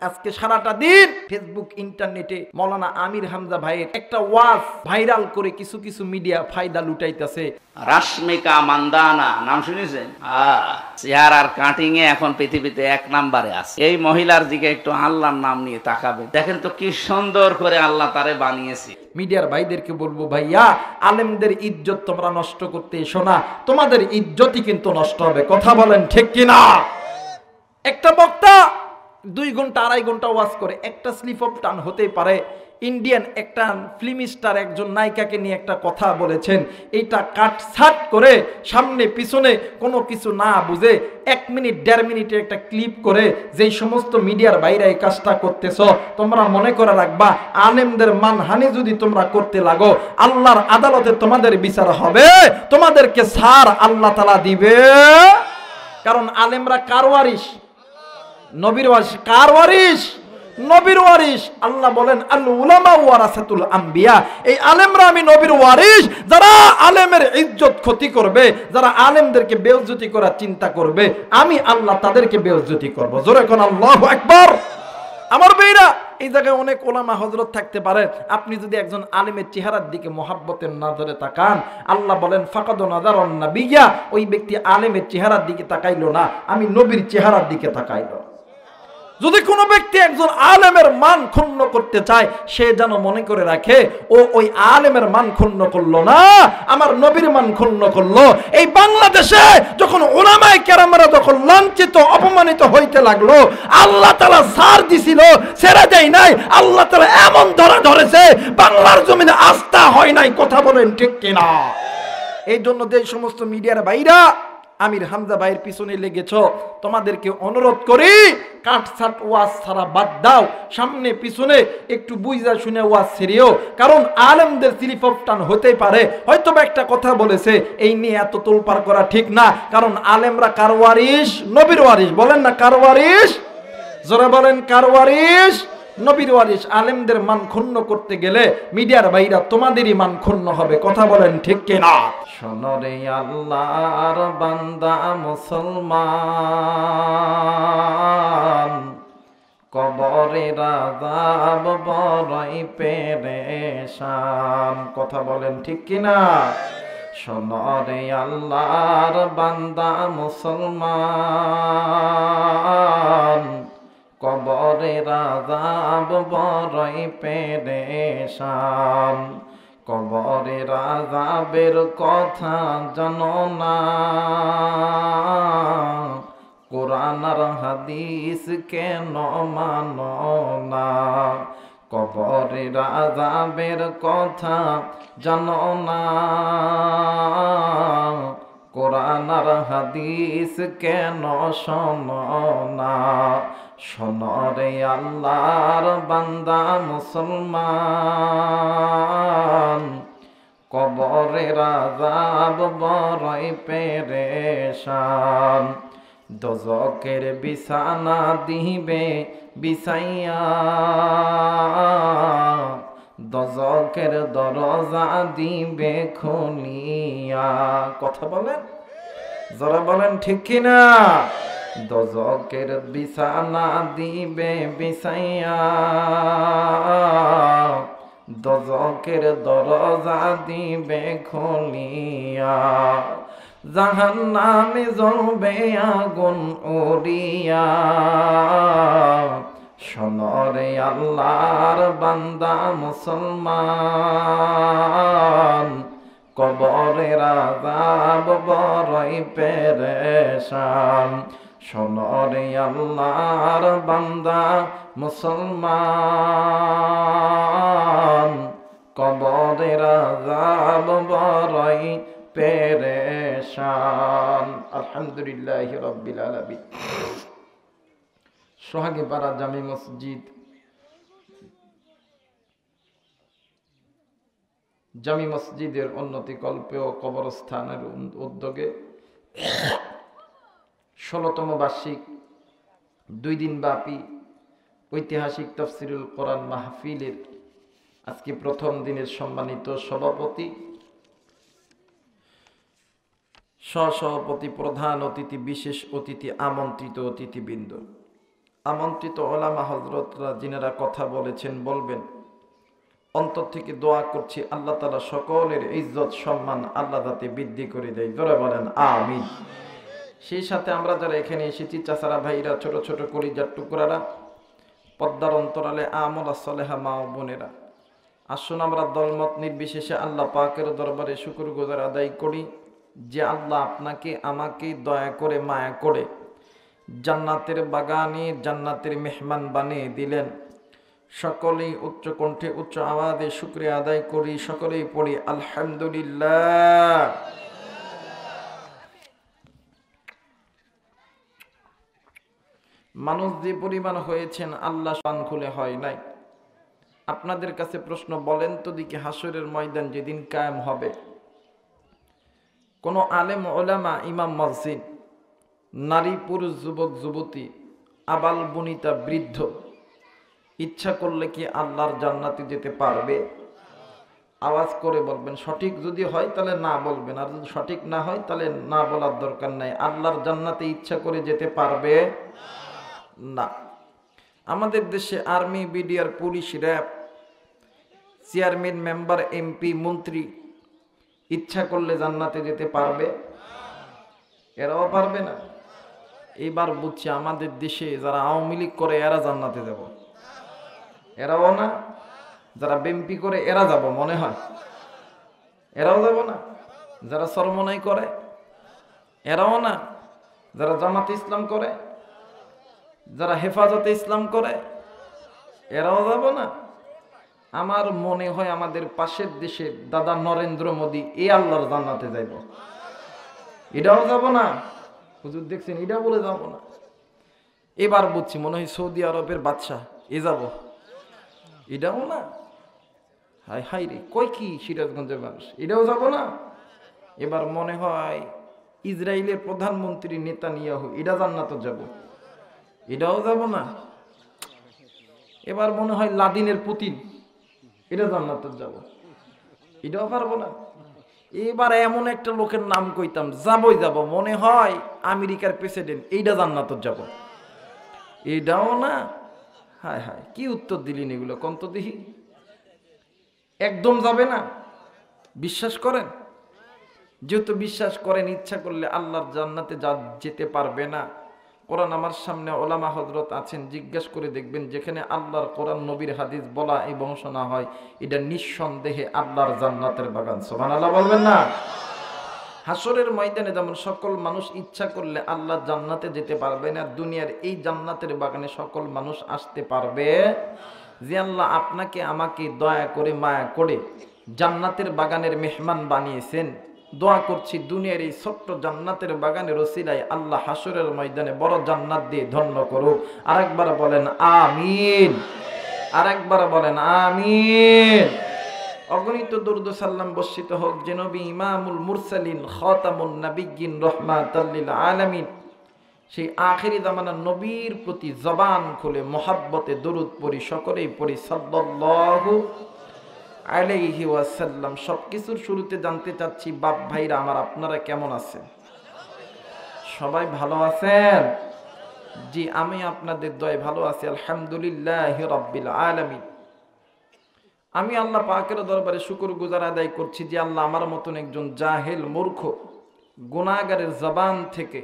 আজকে সারাটা দিন ফেসবুক ইন্টারনেটে মাওলানা আমির হামজা ভাইয়ের একটা ওয়াজ ভাইরাল করে কিছু কিছু মিডিয়া ফায়দা লুটাইতেছে। রাশমিকা মান্দানা নাম শুনেছেন? চেহারার কাটিং এ এখন পৃথিবীতে 1 নম্বরে আছে। এই মহিলার দিকে একটু আল্লাহর নাম নিয়ে তাকাবেন, দেখেন তো কি সুন্দর করে আল্লাহ তারে বানিয়েছে। মিডিয়ার ভাইদেরকে বলবো, ভাইয়া আলেমদের ইজ্জত তোমরা নষ্ট করতে এসো না, তোমাদের ইজ্জতই কিন্তু নষ্ট হবে। কথা বলেন ঠিক কিনা? একটা বক্তা 2 ঘন্টা 2.5 ঘন্টা ওয়াজ করে, একটা স্লিপ অফ টান হতেই পারে। ইন্ডিয়ান একটা ফিল্ম স্টার একজন নায়িকাকে নিয়ে একটা কথা বলেছেন, এইটা কাটছাট করে সামনে পিছনে কোনো কিছু না বুঝে 1 মিনিট 1.5 মিনিটের একটা ক্লিপ করে যেই সমস্ত মিডিয়ার বাইরে এই কাজটা করতেছ, তোমরা মনে করে রাখবা আলেমদের মানহানি যদি তোমরা করতে লাগো, আল্লাহর আদালতে তোমাদের বিচার হবে, তোমাদেরকে ছাড় আল্লাহ তাআলা দিবে। কারণ আলেমরা কার ওয়ারিস? নবীর ওয়ারিস। কার ওয়ারিস? নবীর ওয়ারিস। আল্লাহ বলেন আল উলামা ওয়ারাসাতুল আম্বিয়া, এই আলেমরা আমি নবীর ওয়ারিস। যারা আলেমের ইজ্জত ক্ষতি করবে, যারা আলেমদেরকে বেইজ্জতি করার চিন্তা করবে, আমি আল্লাহ তাদেরকে বেইজ্জতি করব। জোরে কোন আল্লাহু আকবার। আমার ভাইরা, এই জায়গায় অনেক ওলামা হযরত থাকতে পারে, আপনি যদি একজন আলেমের চেহারার দিকে মহাব্বতের নজরে তাকান, আল্লাহ বলেন ফাকাদ নাযারান নাবিয়্যা, ওই ব্যক্তি আলেমের চেহারার দিকে তাকাইলো না, আমি নবীর চেহারার দিকে তাকাইলো। যদি কোনো ব্যক্তি একজন আলেমের মান ক্ষুণ্ণ করতে চায়, সে যেন মনে করে রাখে ও ওই আলেমের মান ক্ষুণ্ণ করলো না, আমার নবীর মান ক্ষুণ্ণ করলো। এই বাংলাদেশে যখন উলামায়ে কেরামরা যখন লাঞ্ছিত অপমানিত হইতে লাগলো, আল্লাহ তাআলা ছাড় দিছিল, ছেড়ে দেয় নাই। আল্লাহ তাআলা এমন ধরেছে, বাংলার জমিনে আস্থা হয় নাই। কথা বলেন ঠিক কিনা? এই জন্য যে সমস্ত মিডিয়ার ভাইরা আমির হামজা ভাইয়ের পিছনে লেগেছ, তোমাদেরকে অনুরোধ করি কাটছাট ওয়াজ ছাড়া বাদ দাও, সামনে পিছনে একটু বুঝা শুনে ওয়াজ ছেড়েও। কারণ আলেমদের স্লিপ অফ টান হতেই পারে, হয়তো বা একটা কথা বলেছে, এই নিয়ে এত তোলপাড় করা ঠিক না। কারণ আলেমরা কার ওয়ারিস? নবীর ওয়ারিস। বলেন না কার ওয়ারিস? জোরে বলেন কার ওয়ারিস? নবীর ওয়ারিস। আলেমদের মান ক্ষুণ্ণ করতে গেলে মিডিয়ার ভাইরা তোমাদেরই মান ক্ষুণ্ণ হবে। কথা বলেন ঠিক কিনা? শোনো রে আল্লাহর বান্দা মুসলমান, কবরের আযাব বড়ই পেরেশান। কথা বলেন ঠিক কিনা? শোনো রে আল্লাহর বান্দা মুসলমান, কবরের আযাব বড়ই পেরেশান। কবরের আযাবের কথা জানো না, কোরআন আর হাদিস কেন মানো না? কবরের আযাবের কথা জানো না, কোরআন আর হাদিস কেন শোনো না? শোনো রে আল্লাহর বান্দা মুসলমান, কবরের আযাব বড়ই পেরেশান। দোজখের বিছানা দিবে বিছাইয়া, দোজখের দরজা দিবে খুলিয়া। কথা বলেন, যারা বলেন ঠিক কিনা? দোজখের বিছানা দিবে বিছাইয়া, দোজখের দরজা দিবে খুলিয়া। জাহান্নামে জ্বলবে আগুন উড়িয়া। শোনো রে আল্লাহর বান্দা মুসলমান, কবরের আযাব বড়ই পেরেশান। শোনো রে আল্লাহর বান্দা মুসলমান, কবরের আযাব বড়ই পেরেশান। আলহামদুলিল্লাহি রাব্বিল আলামিন। সোহাগীপাড়া জামি মসজিদ, জামি মসজিদের উন্নতি কল্পে ও কবরস্থানের উদ্যোগে 16তম বার্ষিক 2 দিন ব্যাপী ঐতিহাসিক তাফসীরুল কোরআন মাহফিলের আজকে প্রথম দিনের সম্মানিত সভাপতি, সহসভাপতি, প্রধান অতিথি, বিশেষ অতিথি, আমন্ত্রিত অতিথিবৃন্দ, আমন্ত্রিত ওলামা হযরতরা যিনারা কথা বলেছেন বলবেন, অন্তর থেকে দোয়া করছি আল্লাহ তাআলা সকলের ইজ্জত সম্মান আল্লাহ যাতে বৃদ্ধি করে দেয়। জোরে বলেন আমিন। সেই সাথে আমরা যারা এখানে এসেছি, চাচারা ভাইরা, ছোট ছোট কলিজার টুকরারা, পদ্মার অন্তরালে আমলা সালেহা মা ও বোনেরা, আসুন আমরা দলমত নির্বিশেষে আল্লাহ পাকের দরবারে শুকরগুজার আদায় করি যে আল্লাহ আপনাকে আমাকে দয়া করে মায়া করে জান্নাতের বাগানে জান্নাতের মেহমান বানিয়ে দিলেন। সকলেই উচ্চ কণ্ঠে উচ্চ আওয়াজে শুকরিয়া আদায় করি, সকলেই পড়ি আলহামদুলিল্লাহ। মানুষ যে পরিমাণ হয়েছেন আল্লাহ পান খুলে হয় নাই। আপনাদের কাছে প্রশ্ন, বলেন তো দিকে হাসরের ময়দান যেদিন কায়েম হবে, কোন আলেম ওলামা ইমাম মসজিদ, নারী পুরুষ যুবক যুবতী, আবাল বনিতা বৃদ্ধ ইচ্ছা করলে কি আল্লাহর জান্নাতে যেতে পারবে? আওয়াজ করে বলবেন। সঠিক যদি হয় তাহলে না বলবেন, আর যদি সঠিক না হয় তাহলে না বলার দরকার নাই। আল্লাহর জান্নাতে ইচ্ছা করে যেতে পারবে না। আমাদের দেশে army, BDR, police, RAB, chairman, member, MP, মন্ত্রী ইচ্ছা করলে জান্নাতে যেতে পারবে? এরাও পারবে না। এইবার বুঝছি আমাদের দেশে যারা আওয়ামী লীগ করে এরা জান্নাতে যাব, এরাও না। যারা বিএনপি করে এরা যাব মনে হয়, এরাও যাব না। যারা চরমনাই করে এরাও না। যারা জামাতে ইসলাম করে, যারা হেফাজতে ইসলাম করে এরাও যাব না। আমার মনে হয় আমাদের পাশের দেশের দাদা নরেন্দ্র মোদী এই আল্লাহর জান্নাতে যাইব, এটাও যাব না। হুজুর দেখছেন, এটা বলে যাব না। এবার বুঝছি মনে হয় সৌদি আরবের বাদশা এ যাব, এটাও না। হাই হাই রে, কই কি সিরাজগঞ্জের মানুষ, এটাও যাব না। এবার মনে হয় ইসরায়েলের প্রধানমন্ত্রী নেতানিয়াহু এটা জান্নাতে যাব, এটাও যাব না। এবার মনে হয় লাদিনের পুতিন এটা জান্নাতে যাব, এটাও পারবো না। এবার এমন একটা লোকের নাম কইতাম, যাবই যাব, মনে হয় আমেরিকার প্রেসিডেন্ট এইটা জান্নাতে যাব, এটাও না। হায় হায়, কি উত্তর দিলেন এগুলো কন্ত দেখি। একদম যাবে না। বিশ্বাস করেন? যেহেতু বিশ্বাস করেন ইচ্ছা করলে আল্লাহর জান্নাতে যেতে পারবে না। কোরআন আমার সামনে ওলামা হযরত আছেন, জিজ্ঞাসা করে দেখবেন যেখানে আল্লাহর কোরআন নবীর হাদিস বলা এবং শোনা হয় এটা নিঃসন্দেহে আল্লাহর জান্নাতের বাগান। সুবহানাল্লাহ বলবেন না? হাসরের ময়দানে যেমন সকল মানুষ ইচ্ছা করলে আল্লাহর জান্নাতে যেতে পারবে না, দুনিয়ার এই জান্নাতের বাগানে সকল মানুষ আসতে পারবে। যে আল্লাহ আপনাকে আমাকে দয়া করে মায়া করে জান্নাতের বাগানের মেহমান বানিয়েছেন, দোয়া করছি দুনিয়ার এই ছোট্ট জান্নাতের বাগানের ওসিলায় আল্লাহ হাসরের ময়দানে বড় জান্নাত দিয়ে ধন্য করুক। আরেকবার বলেন আমিন, আরেকবার বলেন আমিন। অগণিত দরুদ সাল্লাম বর্ষিত হোক যে নবী ইমামুল মুরসালিন খাতামুন নাবিয়্যিন রাহমাতাল লিল আলামিন, সেই আখিরি জামানার নবীর প্রতি জবান খুলে মোহাব্বতে দরুদ পড়ি, সকলেই পড়ি সাল্লাল্লাহু আলাইহি ওয়াসাল্লাম। সবকিছুর শুরুতে জানতে চাচ্ছি বাপ ভাইরা আমার, আপনারা কেমন আছেন? সবাই ভালো আছেন? জি, আমি আপনাদের দয়ায় ভালো আছি, আলহামদুলিল্লাহি রাব্বিল আলামিন। আমি আল্লাহ পাকের দরবারে শুকরগুজার আদায় করছি যে আল্লাহ আমার মতন একজন জাহেল মূর্খ গুনাহগারের জবান থেকে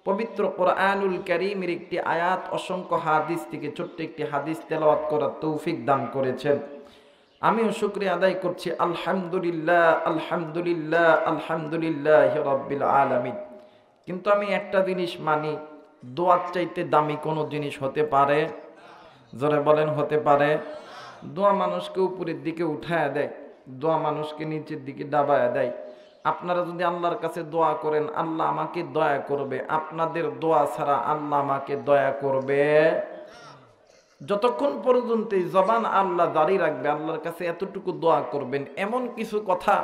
পবিত্র কোরআনুল কারীমের একটি আয়াত, অসংখ্য হাদিস থেকে ছোট্ট একটি হাদিস তেলাওয়াত করার তৌফিক দান করেছেন। আমিও শুকরিয়া আদায় করছি, আলহামদুলিল্লাহ আলহামদুলিল্লাহ আলহামদুলিল্লাহি রাব্বিল আলামিন। কিন্তু আমি একটা জিনিস মানি, দোয়ার চাইতে দামি কোনো জিনিস হতে পারে? জোরে বলেন হতে পারে? দোয়া মানুষকে উপরের দিকে উঠায় দেয়, দোয়া মানুষকে নিচের দিকে ডাবায় দেয়। আপনারা যদি আল্লাহর কাছে দোয়া করেন আল্লাহ আমাকে দয়া করবে, আপনাদের দোয়া ছাড়া আল্লাহ আমাকে দয়া করবে? যতক্ষণ পর্যন্ত এই জবান আল্লাহ জারি রাখবে, আল্লাহর কাছে এতটুকু দোয়া করবেন, এমন কিছু কথা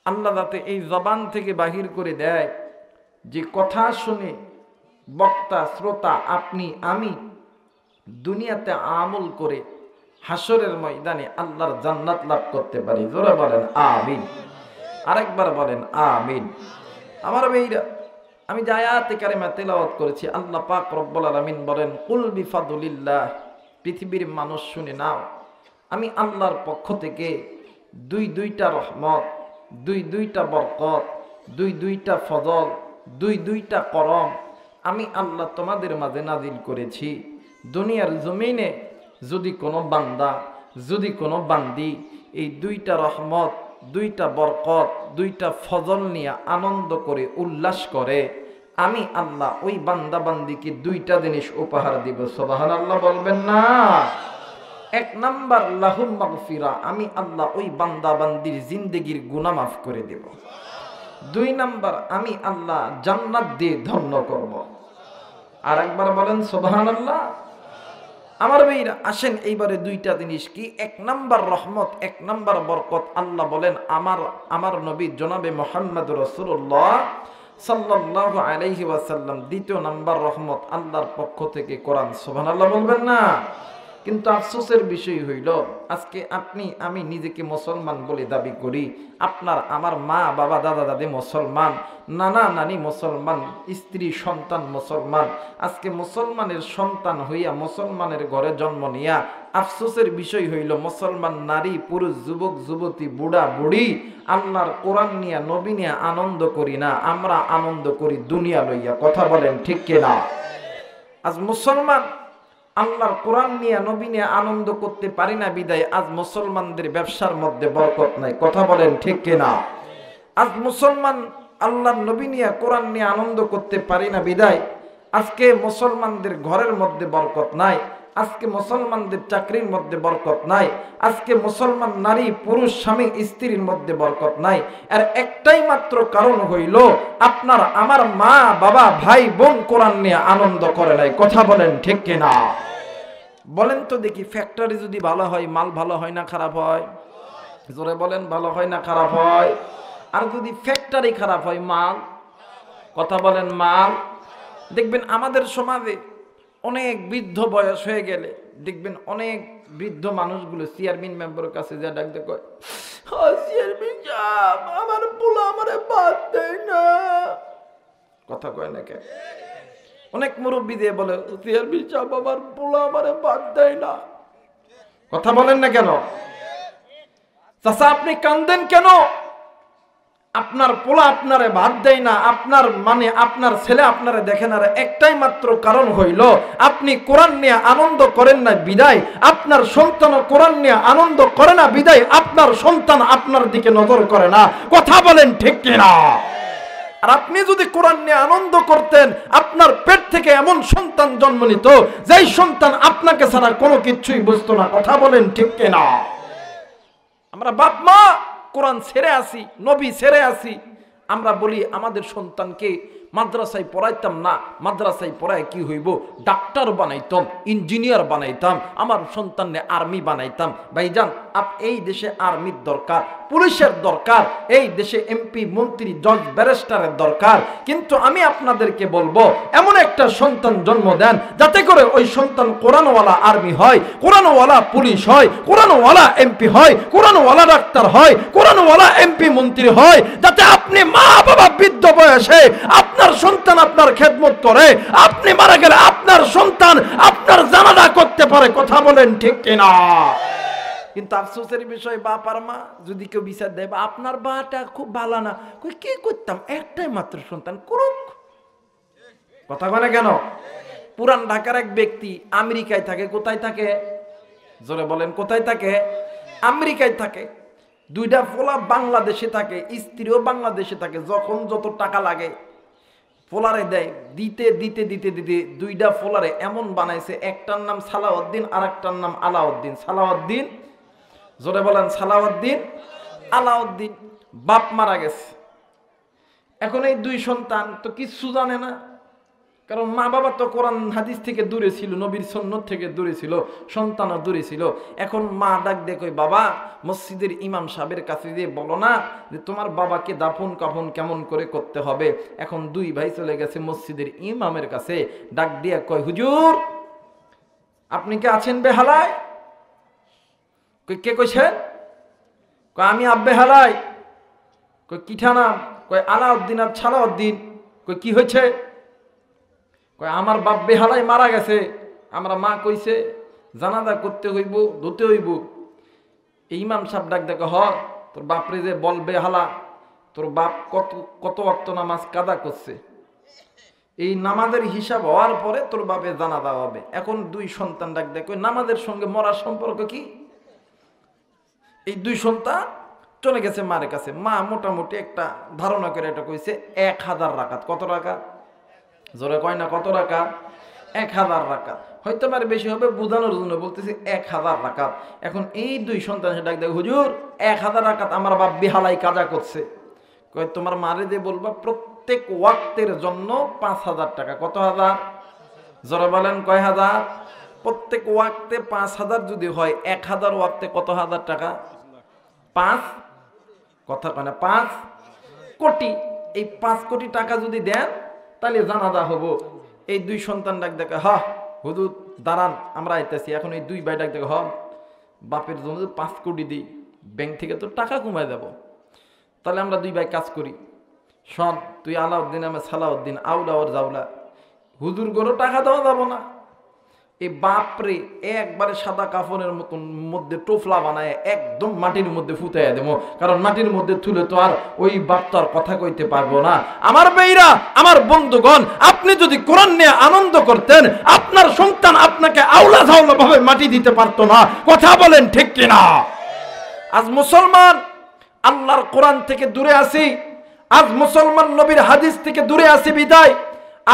আল্লাহ যাতে এই জবান থেকে বাহির করে দেয় যে কথা শুনে বক্তা, শ্রোতা, আপনি, আমি দুনিয়াতে আমল করে হাসরের ময়দানে আল্লাহর জান্নাত লাভ করতে পারি। জোরে বলেন আমিন, আরেকবার বলেন আমিন। আমার ভাইরা, আমি যে আয়াতে কারিমা তেলাওয়াত করেছি, আল্লাহ পাক রব্বুল আলামিন বলেন, কুল বিফাদুলিল্লাহ, পৃথিবীর মানুষ শুনে নাও, আমি আল্লাহর পক্ষ থেকে দুইটা রহমত, দুইটা বরকত, দুইটা ফজল, দুইটা করম আমি আল্লাহ তোমাদের মাঝে নাজিল করেছি। দুনিয়ার জমিনে যদি কোনো বান্দা, যদি কোনো বান্দি এই দুইটা রহমত, দুইটা বরকত, দুইটা ফজল নিয়ে আনন্দ করে উল্লাস করে, আমি আল্লাহ ওই বান্দা বান্দিকে দুইটা জিনিস উপহার দিব। সুবহানাল্লাহ বলবেন না? এক নাম্বার লাহুম মাগফিরা, আমি আল্লাহ ওই বান্দা বান্দির জিন্দেগির গুনাহ মাফ করে দেব। 2 নাম্বার, আমি আল্লাহ জান্নাত দিয়ে ধন্য করব। আর একবার বলেন সুবহানাল্লাহ। আমার ভাইরা আসেন, এইবারে দুইটা জিনিস কি? 1 নাম্বার রহমত, 1 নাম্বার বরকত। আল্লাহ বলেন আমার নবী জনাবে মুহাম্মদ রাসূলুল্লাহ সাল্লাল্লাহু আলাইহি ওয়াসাল্লাম। 2 নাম্বার রহমত আল্লাহর পক্ষ থেকে কোরআন। সুবহানাল্লাহ বলবেন না? কিন্তু আফসোসের বিষয় হইল, আজকে আমি নিজেকে মুসলমান বলে দাবি করি, আপনার আমার মা বাবা দাদা দাদি মুসলমান, নানা নানি মুসলমান, স্ত্রী সন্তান মুসলমান। আজকে মুসলমানের সন্তান হইয়া মুসলমানের ঘরে জন্ম নিয়া আফসোসের বিষয় হইল, মুসলমান নারী পুরুষ যুবক যুবতী বুড়া বুড়ি আল্লাহর কোরআন নিয়া নবী নিয়া আনন্দ করি না, আমরা আনন্দ করি দুনিয়া লইয়া। কথা বলেন ঠিক কিনা? আজ মুসলমান আল্লাহর কোরআন নিয়ে নবী নিয়ে আনন্দ করতে পারি না বিদায় আজ মুসলমানদের ব্যবসার মধ্যে বরকত নাই। কথা বলেন ঠিক কিনা? আজ মুসলমান আল্লাহর নবী নিয়ে কোরআন নিয়ে আনন্দ করতে পারি না বিদায় আজকে মুসলমানদের ঘরের মধ্যে বরকত নাই, আজকে মুসলমানদের চাকরির মধ্যে বরকত নাই, আজকে মুসলমান নারী পুরুষ স্বামী স্ত্রীর মধ্যে বরকত নাই। আর একটাই মাত্র কারণ হইল, আপনার আমার মা বাবা ভাই বোন কোরআন নিয়ে আনন্দ করে নাই। কথা বলেন ঠিক কিনা? বলেন তো দেখি, ফ্যাক্টরি যদি ভালো হয়, মাল ভালো হয় না খারাপ হয়? জোরে বলেন, ভালো হয় না খারাপ হয়? আর যদি ফ্যাক্টরি খারাপ হয়, মাল, কথা বলেন, মাল। দেখবেন আমাদের সমাজে অনেক বৃদ্ধ বয়স হয়ে গেলে দেখবেন অনেক বৃদ্ধ মানুষগুলো চেয়ারম্যান মেম্বারের কাছে যা ডাকতে কয়, চেয়ারম্যান সাহেব আমার পোলা আমারে বাদ দেয় না। কথা কয় না কেন? অনেক মুরব্বী দিয়ে বলে, চেয়ারম্যান সাহেব আমার পোলা আমারে বাদ দেয় না। কথা বলেন না কেন? চাচা আপনি কান্দেন কেন? আপনার পোলা আপনারে বাদ দেয় না, আপনার মানে আপনার ছেলে আপনারে দেখে না, একটাই মাত্র কারণ হইল আপনি কোরআন নিয়ে আনন্দ করেন না বিদায় আপনার সন্তান কোরআন নিয়ে আনন্দ করে না বিদায় আপনার সন্তান আপনার দিকে নজর করে না। কথা বলেন ঠিক কিনা? আর আপনি যদি কোরআন নিয়ে আনন্দ করতেন, আপনার পেট থেকে এমন সন্তান জন্ম নিত যেই সন্তান আপনাকে ছাড়া কোনো কিছুই বুঝতো না। কথা বলেন ঠিক কিনা? আমরা বাপ মা কোরআন ছেড়ে আসি, নবী ছেড়ে আসি, আমরা বলি আমাদের সন্তানকে মাদ্রাসায় পড়াইতাম না, মাদ্রাসায় পড়ায় কি হইব, ডাক্তার বানাইতাম, ইঞ্জিনিয়ার বানাইতাম, আমার সন্তানকে আর্মি বানাইতাম। ভাইজান এই দেশে আর্মির দরকার, পুলিশের দরকার, এই দেশে এমপি মন্ত্রী জজ ব্যারিস্টারের দরকার। কিন্তু আমি আপনাদেরকে বলবো, এমন একটা সন্তান জন্ম দেন যাতে করে ওই সন্তান কোরআনওয়ালা আর্মি হয়, কোরআনওয়ালা পুলিশ হয়, কোরআনওয়ালা এমপি হয়, কোরআনওয়ালা ডাক্তার হয়, কোরআনওয়ালা এমপি মন্ত্রী হয়, যাতে আপনি মা বাবা বৃদ্ধ বয়সে আপনার সন্তান আপনার খেদমত করে, আপনি মারা গেলে আপনার সন্তান আপনার জানাজা করতে পারে। কথা বলেন ঠিক কিনা? কিন্তু আফসোসের বিষয়, বাপ আর মা যদি কেউ বিচার দেয়, আপনার বাটা খুব ভালো না, কি করতাম, একটাই মাত্র সন্তান করুক। কথা বলে কেন? পুরান ঢাকার এক ব্যক্তি আমেরিকায় থাকে। কোথায় থাকে? জোরে বলেন, কোথায় থাকে? আমেরিকায় থাকে। 2টা পোলা বাংলাদেশে থাকে, স্ত্রীও বাংলাদেশে থাকে। যখন যত টাকা লাগে পোলারে দেয়, দিতে দিতে দিতে দিতে 2টা পোলারে এমন বানাইছে, একটার নাম সালাউদ্দিন আর একটার নাম আলাউদ্দিন। সালাউদ্দিন, জোরে বলেন, সালাউদ্দিন আলাউদ্দিন। বাপ মারা গেছে, এখন এই 2 সন্তান তো কিচ্ছু জানে না, কারণ মা বাবা তো কোরআন হাদিস থেকে দূরে ছিল, নবীর সুন্নাত থেকে দূরে ছিল, সন্তানও দূরে ছিল। এখন মা ডাক দিয়ে কই, বাবা মসজিদের ইমাম সাহেবের কাছে দিয়ে বলো না যে তোমার বাবাকে দাফন কাফন কেমন করে করতে হবে। এখন 2 ভাই চলে গেছে মসজিদের ইমামের কাছে, ডাক দিয়ে কয়, হুজুর আপনি কি আছেন বেহালায়? কে কইছেন? কয় আমি আব্বে হালাই। কয় কিঠা নাম? কয় আলাউদ্দিন আর ছালাউদ্দিন। কই কি হয়েছে? কই আমার বাপ বেহালাই মারা গেছে, আমরা মা কইছে জানাজা করতে হইব, ধুতে হইব। এই ইমাম সাহেব ডাক দেখো, হ তোর বাপরে যে বল বেহালা, তোর বাপ কত কত ওয়াক্ত নামাজ কাদা করছে, এই নামাজের হিসাব হওয়ার পরে তোর বাপে জানাজা হবে। এখন দুই সন্তান ডাক দেখো, নামাজের সঙ্গে মরার সম্পর্ক কি? এই দুই সন্তান চলে গেছে মার কাছে। মা মোটামুটি একটা ধারণা করে এটা কইছে 1000 রাকাত। কত রাকাত? জোরে কয় না কত রাকাত? 1000 রাকাত। হয়তো আমার বেশি হবে, বোঝানোর জন্য বলতেছি 1000 রাকাত। এখন এই দুই সন্তান ডাক দেয়, হুজুর 1000 রাকাত আমার বাপ বেহালাই কাজা করছে। কয় তোমার মারে দিয়ে বলবা প্রত্যেক ওয়াক্তের জন্য 5000 টাকা। কত হাজার? জোরে বলেন কয় হাজার? প্রত্যেক ওয়াক্তে 5000 যদি হয়, 1000 ওয়াক্তে কত হাজার টাকা? 5 কথা কয় না 5 কোটি। এই 5 কোটি টাকা যদি দেন তাহলে জানাজা হবো। এই দুই সন্তান ডাক দেখে, হ হুজুর দাঁড়ান আমরা আইতেছি। এখন এই দুই ভাই ডাক দেখে, হ বাপের জন্য 5 কোটি দিই, ব্যাংক থেকে তো টাকা কমায় দেব, তাহলে আমরা দুই ভাই কাজ করি। শোন তুই আলাউদ্দিন, আমি সালাউদ্দিন, আউলা ওর জাউলা, হুজুর গরো টাকা দেওয়া যাব না। এই বাপরে একবারে সাদা কাফনের মতন মধ্যে টোফলা বানায় একদম মাটির মধ্যে ফুটাইয়া দেবো, কারণ মাটির মধ্যে তুলে তো আর ওই বাপ তো আর কথা কইতে পারবো না। আমার বেইরা, আমার বন্ধুগণ, আপনি যদি কোরআন নিয়ে আনন্দ করতেন, আপনার সন্তান আপনাকে আউলা ঝাউলা ভাবে মাটি দিতে পারতো না। কথা বলেন ঠিক কিনা? আজ মুসলমান আল্লাহর কোরআন থেকে দূরে আছি, আজ মুসলমান নবীর হাদিস থেকে দূরে আছি বিদায়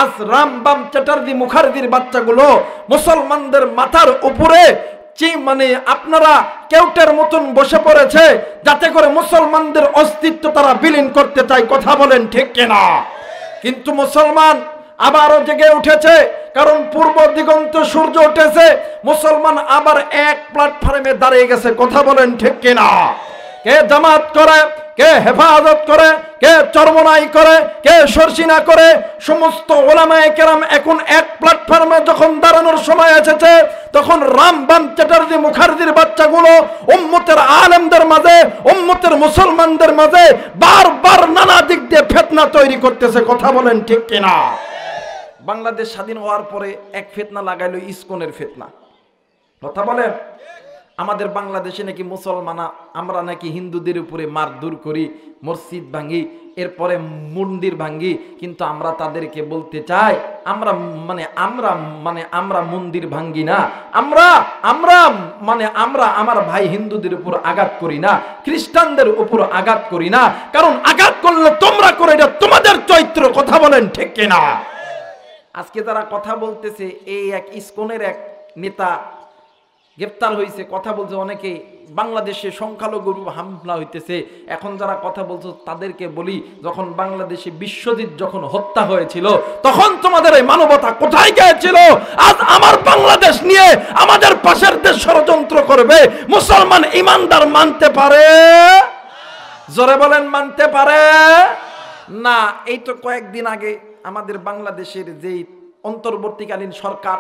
আজ রামবাম চ্যাটার্জি মুখার্জির বাচ্চাগুলো মুসলমানদের মাথার উপরে মানে আপনারা কেউটের মতন বসে পড়েছে, যাতে করে মুসলমানদের অস্তিত্ব তারা বিলীন করতে চায়। কথা বলেন ঠিক কিনা? কিন্তু মুসলমান আবারও জেগে উঠেছে, কারণ পূর্ব দিগন্ত সূর্য উঠেছে। মুসলমান আবার এক প্ল্যাটফর্মে দাঁড়িয়ে গেছে। কথা বলেন ঠিক কিনা? কে জামাত করে, কে হেফাজত করে, কে চরমনাই করে, কে সরসিনা করে, সমস্ত ওলামায়ে কেরাম এখন এক প্ল্যাটফর্মে যখন দাঁড়ানোর সময় এসেছে, তখন রামবাম চ্যাটার্জি মুখার্জির বাচ্চাগুলো উম্মতের আলেমদের মাঝে, উম্মতের মুসলমানদের মাঝে বারবার নানা দিক দিয়ে ফিতনা তৈরি করতেছে। কথা বলেন ঠিক কিনা? বাংলাদেশ স্বাধীন হওয়ার পরে এক ফিতনা লাগাইলো, ইসকনের ফিতনা। কথা বলেন, আমাদের বাংলাদেশে নাকি মুসলমান আমরা নাকি হিন্দুদের উপরে মারধর করি, মসজিদ ভাঙি, এরপরে মন্দির ভাঙি। কিন্তু আমরা তাদেরকে বলতে চাই, আমরা মন্দির ভাঙ্গি না, আমরা আমার ভাই হিন্দুদের উপর আঘাত করি না, খ্রিস্টানদের উপর আঘাত করি না, কারণ আঘাত করলে তোমরা করে, এটা তোমাদের চরিত্র। কথা বলেন ঠিক কিনা? আজকে যারা কথা বলতেছে, এই এক ইসকনের এক নেতা গ্রেপ্তার হয়েছে, কথা বলছে অনেকে, বাংলাদেশে সংখ্যালঘু হামলা হইতেছে। এখন যারা কথা বলছো তাদেরকে বলি, যখন বাংলাদেশে বিশ্বজিৎ যখন হত্যা হয়েছিল, তখন তোমাদের এই মানবতা কোথায় গিয়েছিল? আজ আমার বাংলাদেশ নিয়ে আমাদের পাশের দেশ ষড়যন্ত্র করবে, মুসলমান ইমানদার মানতে পারে? জোরে বলেন, মানতে পারে না? এই তো কয়েকদিন আগে আমাদের বাংলাদেশের যেই অন্তর্বর্তীকালীন সরকার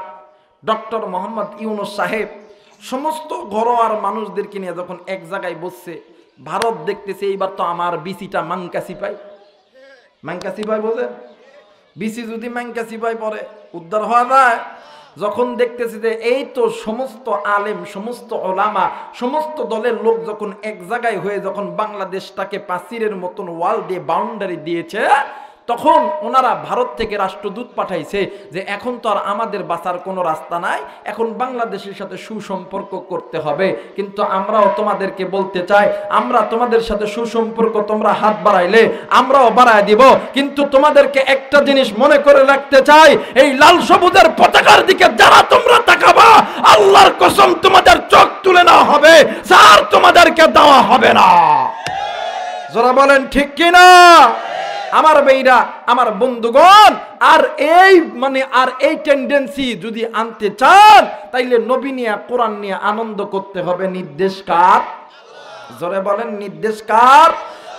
ডক্টর মোহাম্মদ ইউনূস সাহেব সমস্ত ঘরোয়ার মানুষদেরকে নিয়ে যখন এক জায়গায় বসছে, ভারত দেখতেছে এইবার তো আমার বিসিটা মাংকাসি পায়। মাংকাসি পায় বোঝেন? বিসি যদি মাংকাসি পায় পরে উদ্ধার হওয়া যায়। যখন দেখতেছে যে এই তো সমস্ত আলেম, সমস্ত ওলামা, সমস্ত দলের লোক যখন এক জায়গায় হয়ে যখন বাংলাদেশটাকে প্রাচীরের মতন ওয়াল দিয়ে বাউন্ডারি দিয়েছে, তখন ওনারা ভারত থেকে রাষ্ট্রদূত পাঠাইছে যে এখন তো আর আমাদের বাঁচার কোনো রাস্তা নাই, এখন বাংলাদেশের সাথে সুসম্পর্ক করতে হবে। কিন্তু আমরাও তোমাদেরকে বলতে চাই, আমরা তোমাদের সাথে সুসম্পর্ক তোমরা হাত বাড়াইলে আমরাও বাড়ায় দিব, কিন্তু তোমাদেরকে একটা জিনিস মনে করে রাখতে চাই, এই লাল সবুজের পতাকার দিকে যারা তোমরা তাকাবা, আল্লাহর কসম তোমাদের চোখ তুলে নেওয়া হবে, আর তোমাদেরকে দেওয়া হবে না। যারা বলেন ঠিক কিনা? আমার বেইরা, আমার বন্ধুগণ, আর এই টেন্ডেন্সি যদি আনতে চান, তাইলে নবী নিয়ে, কোরআন নিয়ে আনন্দ করতে হবে। নির্দেশ কার? জোরে বলেন, নির্দেশ কার?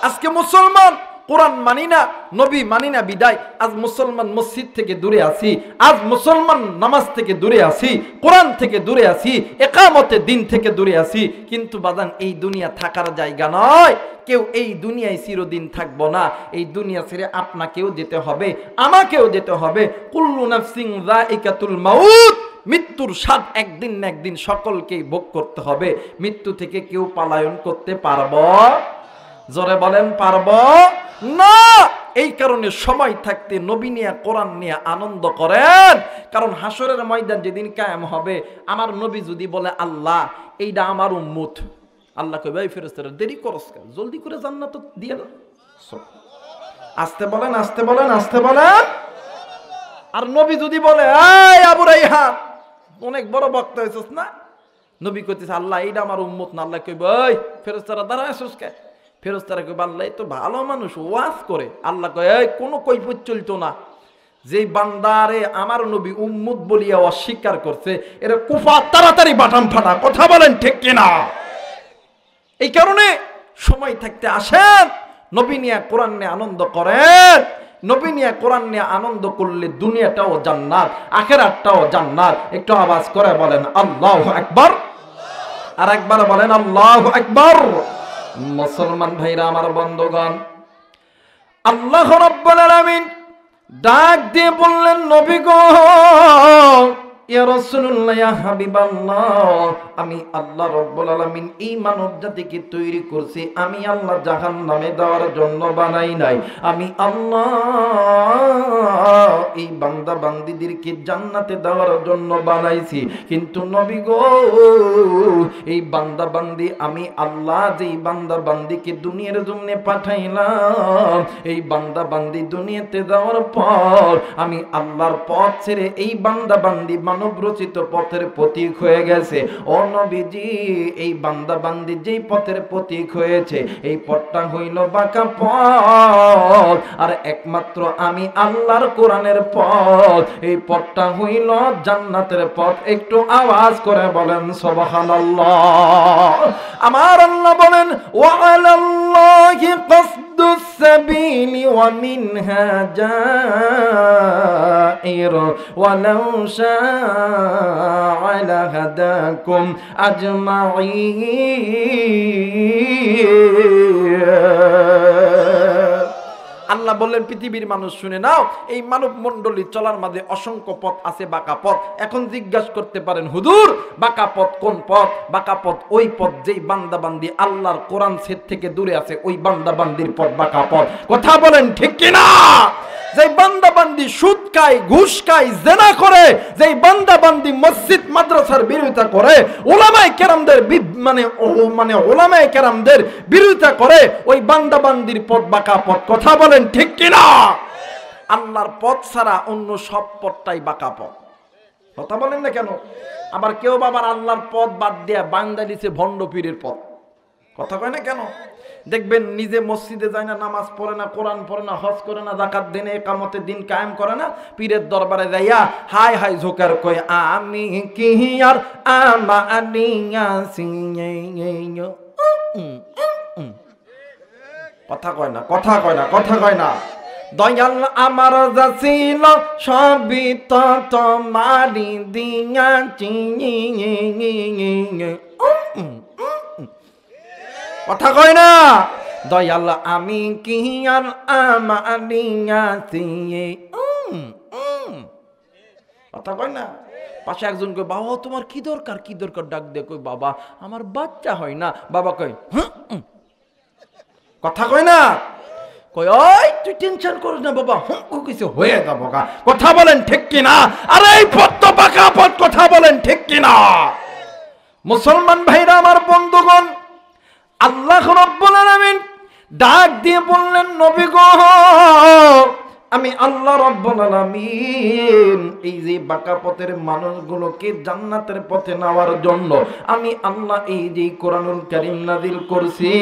আজকে মুসলমান কোরআন মানি না, নবী মানি না বিদায় আজ মুসলমান মসজিদ থেকে দূরে আছি, আজ মুসলমান নামাজ থেকে দূরে আছি, কোরআন থেকে দূরে আছি, ইকামতে দিন থেকে দূরে আছি। কিন্তু বাদান এই দুনিয়া থাকার জায়গা নয়। কেউ এই দুনিয়ায় চিরদিন থাকবো না। এই দুনিয়া ছেড়ে আপনাকেও যেতে হবে, আমাকেও যেতে হবে। কুল্লু নাফসিন যায়িকাতুল মাউত, মৃত্যুর স্বাদ একদিন না একদিন সকলকেই ভোগ করতে হবে। মৃত্যু থেকে কেউ পলায়ন করতে পারবো? জোরে বলেন পারবো না। এই কারণে সময় থাকতে নবী নিয়ে কোরআন নিয়ে আনন্দ করেন। কারণ হাসরের ময়দান যেদিন কায়েম হবে, আমার নবী যদি বলে আল্লাহ এইটা আমার উম্মত, আল্লাহ কইবে এই ফেরেশতারা দেরি করস কেন, জলদি করে জান্নাত দিয়ে দাও। আস্তে বলেন, আস্তে বলেন, আস্তে বলেন। আর নবী যদি বলে এই আবু রাইহান অনেক বড় বক্তা হইছস না, নবী কইতেছে আল্লাহ এইটা আমার উম্মত না, আল্লাহ কইবে এই ফেরেশতারা দাঁড়ায়ছস কেন? ফেরেশতারা কইবে আল্লাহ এই তো ভালো মানুষ, ওয়াজ করে। আল্লাহ কয় এই কোনো কৈফিয়ত চলতো না। যেই বান্দারে আমার নবী উম্মত বলিয়া অস্বীকার করছে, এরা কুফা তাড়াতাড়ি বাটাম ফাটা। কথা বলেন ঠিক কিনা? এই কারণে সময় থাকতে আসেন, নবী নিয়ে কোরআন নিয়ে আনন্দ করেন। নবী নিয়ে কোরআন নিয়ে আনন্দ করলে দুনিয়াটাও জান্নাত, আখিরাতটাও জান্নাত। একটু আওয়াজ করে বলেন আল্লাহু আকবার। আর একবার বলেন আল্লাহু আকবার। মুসলমান ভাইরা আমার বন্ধুগণ, আল্লাহ রাব্বুল আলামিন ডাক দিয়ে বললেন নবী গো, ইয়া রাসূলুল্লাহ, ইয়া হাবিবাল্লাহ, আমি আল্লাহ রাব্বুল আলামিন এই মানব জাতিকে তৈরি করছি, আমি আল্লাহ জাহান্নামে দেওয়ার জন্য বানাই নাই। আমি আল্লাহ এই বান্দা বান্দীদেরকে জান্নাতে দেওয়ার জন্য বানাইছি। কিন্তু নবী গো, এই বান্দা বান্দি আমি আল্লাহ যেই বান্দা বান্দিকে দুনিয়ার জন্য পাঠাইলাম, এই বান্দা বান্দি দুনিয়াতে যাওয়ার পর আমি আল্লাহর পথ ছেড়ে এই বান্দা বান্দি মানব রচিত পথের প্রতীক হয়ে গেছে। ও নবীজি, এই বান্দা বান্দি যেই পথের প্রতীক হয়েছে, এই পথটা হইল বাঁকা পথ। আর একমাত্র আমি আল্লাহর কোরআনের পথ, এই পথটা হইল জান্নাতের পথ। একটু আওয়াজ করে বলেন সুবহানাল্লাহ। আমার আল্লাহ বলেন ওয়া আলাল্লাহি কাসদুস সাবিলি ওয়া মিনহা জাইর ওয়া লাউ শাআ লাহাদাকুম আজমাইন। আল্লাহ বললেন পৃথিবীর মানুষ শুনে নাও, এই মানব মণ্ডলী চলার মাঝে অসংখ্য পথ আছে, বাঁকা পথ। এখন জিজ্ঞাসা করতে পারেন হুজুর বাঁকা পথ কোন পথ? বাঁকা পথ ওই পথ যেই বান্দা বান্দি আল্লাহর কোরআন সেট থেকে দূরে আছে, ওই বান্দা বান্দির পথ বাঁকা পথ। কথা বলেন ঠিক কিনা? যেই বান্দা বান্দি সুদ খায়, ঘুষ খায়, জেনা করে, যেই বান্দা বান্দি মসজিদ মাদ্রাসার বিরোধিতা করে, ওলামায়ে কেরামদের মানে ওলামায়ে কেরামদের বিরোধিতা করে, ওই বান্দা বান্দির পথ বাঁকা পথ। কথা বলেন ঠিক কিনা? আল্লাহর পথ ছাড়া অন্য সব পথটাই বাঁকা পথ। কথা বলেন না কেন? আবার কেউ বাবার আল্লাহর পথ বাদ দিয়া বান্দা দিছে ভণ্ড পীরের পথ। কথা কয় না কেন? দেখবেন নিজে মসজিদে যায় না, নামাজ পড়ে না, কোরআন পড়ে না, হজ করে না, যাকাত দেয় না, ইকামতে দিন কায়েম করে না, পীরের দরবারে যাইয়া হাই হাই ঝোকার কয় আমি কি আর কথা কয় না, কথা কয় না, কথা কয় না। দয়াল আমার যা ছিল সবই তো তোমারি দিয়া কথা কয় না। দয়াল আমি কি আর কথা কয় না। পাশে একজন কই বাবা তোমার কি দরকার, কি দরকার? ডাক দিয়ে কই বাবা আমার বাচ্চা হয় না। বাবা কই কথা কয় না। কই ওই তুই টেনশন করিস না বাবা, কিছু হয়ে যাবো গা। কথা বলেন ঠিক কিনা? আরে এই পথ তো বাঁকা পথ। কথা বলেন ঠিক কিনা? মুসলমান ভাইরা আমার বন্ধুগণ, আল্লাহ রাব্বুল আলামিন ডাক দিয়ে বললেন নবী গো, আমি আল্লাহ রাব্বুল আলামিন এই যে বাঁকা পথের মানুষগুলোকে জান্নাতের পথে নেওয়ার জন্য আমি আল্লাহ এই যে কোরআনুল কারীম নাযিল করছি।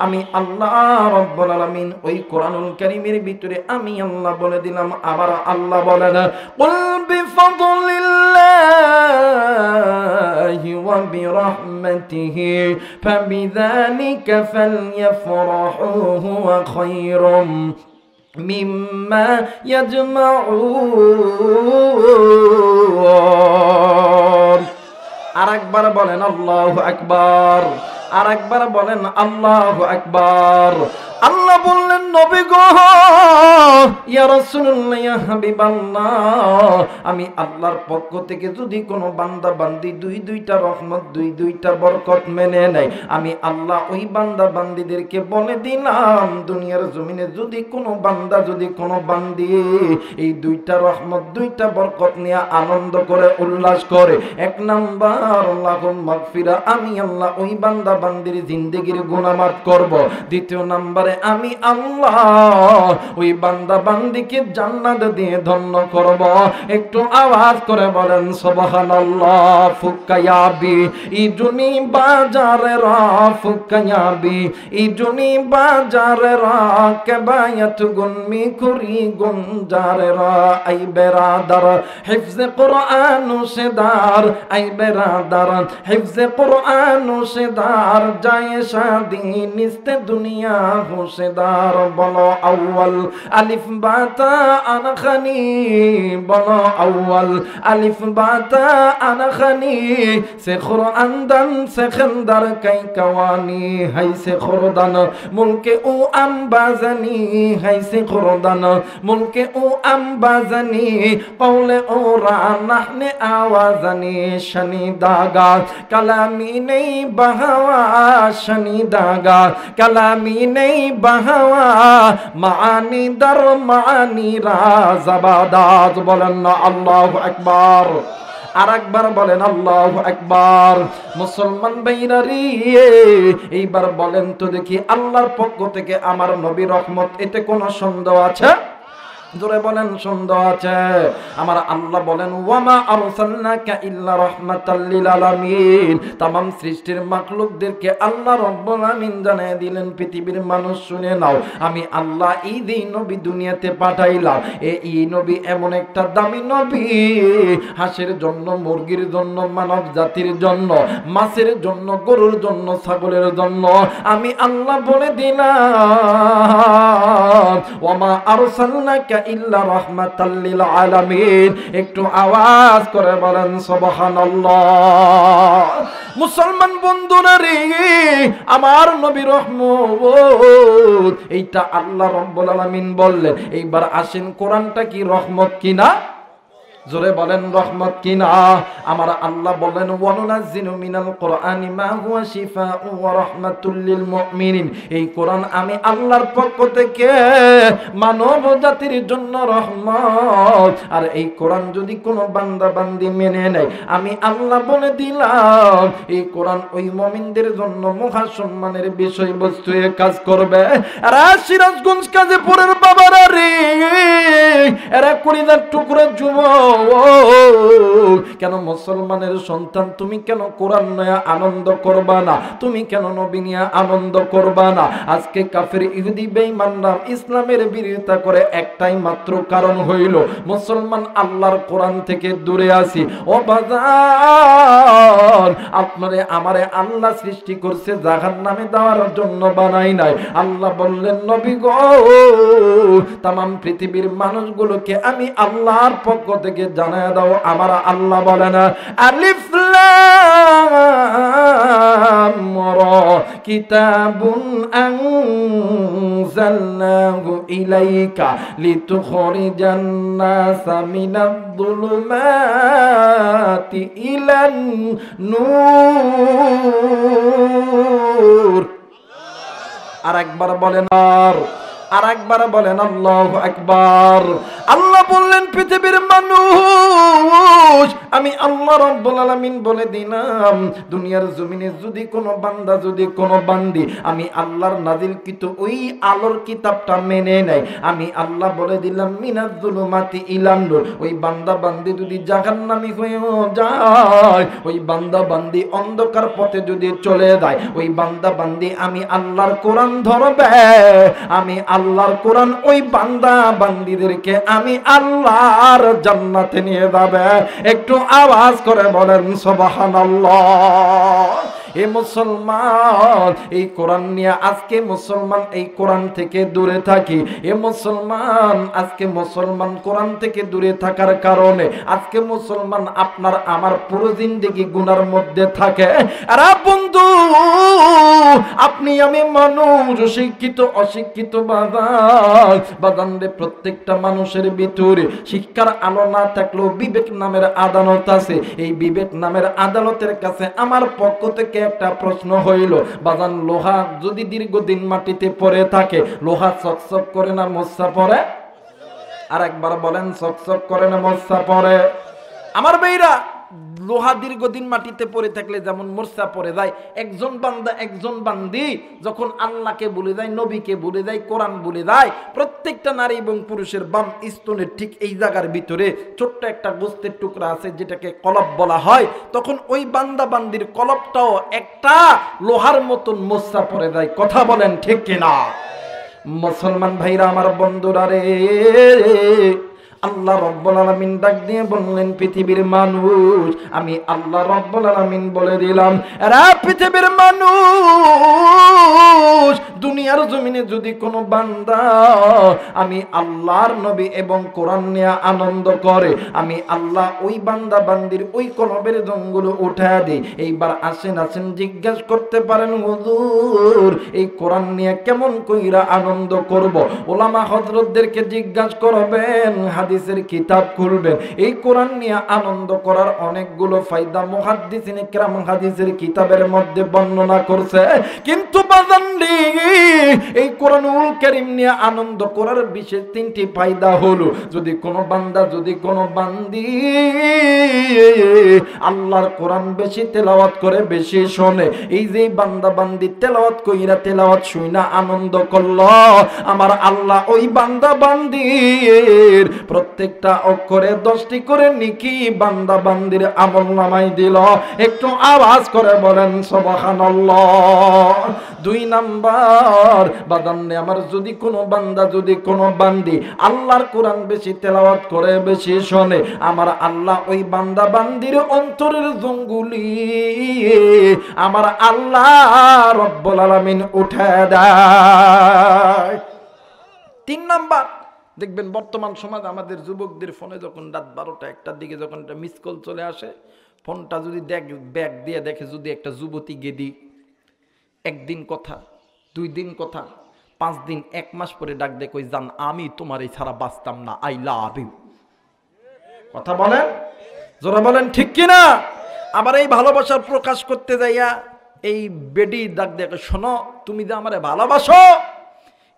আমি আল্লাহ রাব্বুল আলামিন ওই কোরআনুল কারীমের ভিতরে আমি আল্লাহ বলে দিলাম, আবার আল্লাহ বলেন কুল বিফাদলিল্লাহি وبرحمته فبذلك فليفرحوا هو خير مما يجمعون আরেকবার বলেন আল্লাহু আকবার আরেকবার বলেন আল্লাহু আকবার আল্লাহ বললেন নবী গো ইয়া রাসূলুল্লাহ ইয়া হাবিবাল্লাহ আমি আল্লাহর পক্ষ থেকে যদি কোনো বান্দা বান্দি দুইটা রহমত দুইটা বরকত মেনে নেয় আমি আল্লাহ ওই বান্দা বান্দিদেরকে বলে দিলাম দুনিয়ার জমিনে যদি কোনো বান্দা যদি কোনো বান্দি এই দুইটা রহমত দুইটা বরকত নিয়ে আনন্দ করে উল্লাস করে এক নাম্বার আল্লাহুম মাগফিরা আমি আল্লাহ ওই বান্দা বান্দির জিন্দেগির গুনাহ মাফ করব দ্বিতীয় নাম্বারে আমি আল্লাহ ওই বান্দা বান্দিকে জান্নাত দিয়ে ধন্য করব একটু আওয়াজ করে বলেন সুবহানাল্লাহ ফুকায়াবি ইজুনি বাজারে রা ফুকায়াবি ইজুনি বাজারে রা কেবায়াত গুনমি কুরি গুনজারে রা আই বেরাদার হিফজে কুরআন সেদার আই বেরাদার হিফজে কুরআন সেদার যায় শাদি নিস্তে দুনিয়া হুশদার বলো আউয়াল আলিফ বাতা আনখানি বলো আউয়াল আলিফ বাতা আনখানি সে কুরআন দান সে খন্দর কাই কওয়ানি হাই সে খুরদান মুলকে ও আমবাজানি হাই সে খুরদান মুলকে ও আমবাজানি কওলে ও রা নাহনে আওয়াজানি শনি দাগা কালামি নেই বহাওয়া শনি দাগা কালামি নেই বহাওয়া মানি দর মানি রাজাবাদাত বলেন না আল্লাহু আকবার আরেকবার বলেন আল্লাহু আকবার মুসলমান ভাইরা রে এইবার বলেন তো দেখি আল্লাহর পক্ষ থেকে আমার নবী রহমত এতে কোনো সন্দেহ আছে জোরে বলেন সন্দেহ আছে আমার আল্লাহ বলেন ওয়ামা আরসালনাকা ইল্লা রাহমাতাল লিল আলামিন तमाम সৃষ্টির মাখলুকদেরকে আল্লাহ রাব্বুল আমিন জানিয়ে দিলেন পৃথিবীর মানুষ শুনে নাও আমি আল্লাহ এই নবী দুনিয়াতে পাঠাইলাম এই নবী এমন একটা দামি নবী হাঁসের জন্য মুরগির জন্য মানব জাতির জন্য মাছের জন্য গরুর জন্য ছাগলের জন্য আমি আল্লাহ বলে দিলাম ওয়ামা আরসালনাকা ইল্লা রাহমাতাল লিল আলামিন একটু আওয়াজ করে বলেন সুবহানাল্লাহ মুসলমান বন্ধুরা রে আমার নবী রহমত এইটা আল্লাহ রাব্বুল আলামিন বললেন এইবার আসেন কোরআনটা কি রহমত কিনা জোরে বলেন রহমত কিনা আমার আল্লাহ বলেন ওয়ানুনাজ্জিলু মিনাল কুরআনি মা হুয়া শিফাউ ওয়া রাহমাতুল লিল মুমিনিন এই কোরআন আমি আল্লাহর পক্ষ থেকে মানব জাতির জন্য রহমত আর এই কোরআন যদি কোনো বান্দা বান্দি মেনে নেয় আমি আল্লাহ বলে দিলাম এই কোরআন ওই মুমিনদের জন্য মহা সম্মানের বিষয়বস্তু হয়ে কাজ করবে আর সিরাজগঞ্জ কাজীপুরের বাবারা রে এরা কলিজার টুকরা যুবক কেন মুসলমানের সন্তান তুমি কেন কোরআন নিয়ে আনন্দ করবা না তুমি কেন নবী নিয়ে আনন্দ করবা না আজকে কাফের ইহুদি বেঈমানরা ইসলামের বিরোধিতা করে একটাই মাত্র কারণ হইল মুসলমান আল্লাহর কোরআন থেকে দূরে আছি ও বাজার আপনারে আমারে আল্লাহ সৃষ্টি করছে জাহান্নামে দেওয়ার জন্য বানাই নাই আল্লাহ বললেন নবী গো तमाम পৃথিবীর মানুষগুলোকে আমি আল্লাহর পক্ষ থেকে জানায় দাও আমার আল্লাহ বলেন আলিফ লাম রা কিতাবুন আনজালনাহু ইলাইকা লিতুখরিজান নাসা মিনাদ যুলুমাতি ইলান নূর আরেকবার বলেন আরেকবার বলেন আল্লাহু আকবার আল্লাহ বললেন পৃথিবীর মানুষ আমি আল্লাহ রাব্বুল আলামিন বলে দিলাম দুনিয়ার জমিনে যদি কোনো বান্দা যদি কোনো বান্দি আমি আল্লাহর নাজিলকৃত ওই আলোর কিতাবটা মেনে নেয় আমি আল্লাহ বলে দিলাম মিনাজ যুলুমাতি ইলান নূর ওই বান্দা বান্দি যদি জাহান্নামী হয়ে যায় ওই বান্দা বান্দি অন্ধকার পথে যদি চলে যায় ওই বান্দা বান্দি আমি আল্লাহর কোরআন ধরবে আমি আল্লাহর কোরআন ওই বান্দা বান্দীদেরকে আমি আল্লাহর জান্নাতে নিয়ে যাবে। একটু আওয়াজ করে বলেন সুবহানাল্লাহ। এ মুসলমান, এই কোরআন নিয়ে আজকে মুসলমান এই কোরআন থেকে দূরে থাকি। এ মুসলমান, আজকে মুসলমান কোরআন থেকে দূরে থাকার কারণে আজকে মুসলমান আপনার আমার পুরো জিন্দেগি গুনার মধ্যে থাকে। আরে বন্ধু, আপনি আমি মানুষ, শিক্ষিত অশিক্ষিত বাদান রে, প্রত্যেকটা মানুষের ভিতরে শিক্ষার আলো না থাকলেও বিবেক নামের আদালত আছে। এই বিবেক নামের আদালতের কাছে আমার পক্ষ থেকে একটা প্রশ্ন হইল, বাজান লোহা যদি দীর্ঘদিন মাটিতে পড়ে থাকে, লোহা চকচক করে না মশা পড়ে? আর একবার বলেন, চকচক করে না মশা পড়ে? আমার ভাইরা, লোহা দীর্ঘদিন মাটিতে পড়ে থাকলে যেমন মূর্ছা পড়ে যায়, একজন বান্দা একজন বান্দি যখন আল্লাহকে ভুলে যায়, নবীকে ভুলে যায়, কোরআন ভুলে যায়, প্রত্যেকটা নারী এবং পুরুষের বাম স্তনের ঠিক এই জায়গার ভিতরে ছোট্ট একটা গোস্তের টুকরা আছে যেটাকে কলব বলা হয়, তখন ওই বান্দা বান্দির কলবটাও একটা লোহার মতন মূর্ছা পড়ে যায়। কথা বলেন ঠিক কিনা? মুসলমান ভাইরা আমার, বন্ধুরা রে, আল্লাহ রাব্বুল আলামিন ডাক দিয়ে বললেন, পৃথিবীর মানুষ, আমি আল্লাহ রাব্বুল আলামিন বলে দিলাম, এরা পৃথিবীর মানুষ, দুনিয়ার জমিনে যদি কোনো বান্দা আমি আল্লাহর নবী এবং কোরআন নিয়ে আনন্দ করে, আমি আল্লাহ ওই বান্দা বান্দির ওই কলবের জঙ্গল উঠায় দিই। এইবার আসেন জিজ্ঞাসা করতে পারেন, হুজুর এই কোরআন নিয়ে কেমন কইরা আনন্দ করব? ওলামা হযরতদেরকে জিজ্ঞাসা করবেন, হাদিসের কিতাব খুলবেন, এই কোরআন নিয়ে আনন্দ করার অনেকগুলো ফায়দা মুহাদ্দিসিনে কিরাম হাদিসের কিতাবের মধ্যে বর্ণনা করছে। কিন্তু বাজানদি, এই কোরআনুল কারীম নিয়ে আনন্দ করার বিশেষ তিনটি ফায়দা হলো, যদি কোনো বান্দা, যদি কোনো বান্দি আল্লাহর কোরআন বেশি তেলাওয়াত করে, বেশি শোনে, এই যে বান্দা বান্দি তেলাওয়াত কইরা তেলাওয়াত শুইনা আনন্দ করলো, আমার আল্লাহ ওই বান্দা বান্দির প্রত্যেকটা অক্ষরে 10টি করে নেকি বান্দা বান্দির আমলনামায় দিল। একটু আওয়াজ করে বলেন সুবহানাল্লাহ। 2 নাম্বার, বাদান্নে আমার, যদি কোনো বান্দা, যদি কোনো বান্দি আল্লাহর কোরআন বেশি তেলাওয়াত করে, বেশি শোনে, আমার আল্লাহ ওই বান্দা বান্দির অন্তরের জঙ্গুলি আমার আল্লাহ রব্বুল আলামিন উঠায় দেয়। 3 নাম্বার, দেখবেন বর্তমান সমাজ আমাদের যুবকদের ফোনে যখন রাত 12টা 1টার দিকে যখন একটা মিস কল চলে আসে, ফোনটা যদি ব্যাগ দিয়ে দেখে, যদি একটা যুবতী গেদি, 1 দিন কথা, 2 দিন কথা, 5 দিন, 1 মাস পরে ডাক দেয়, কই জান আমি তোমার এই ছাড়া বাঁচতাম না, আই লাভ ইউ। কথা বলেন, জোরা বলেন ঠিক কিনা? আবার এই ভালোবাসার প্রকাশ করতে যাইয়া এই বেডি ডাক দেখে, শোনো তুমি যে আমারে ভালোবাসো,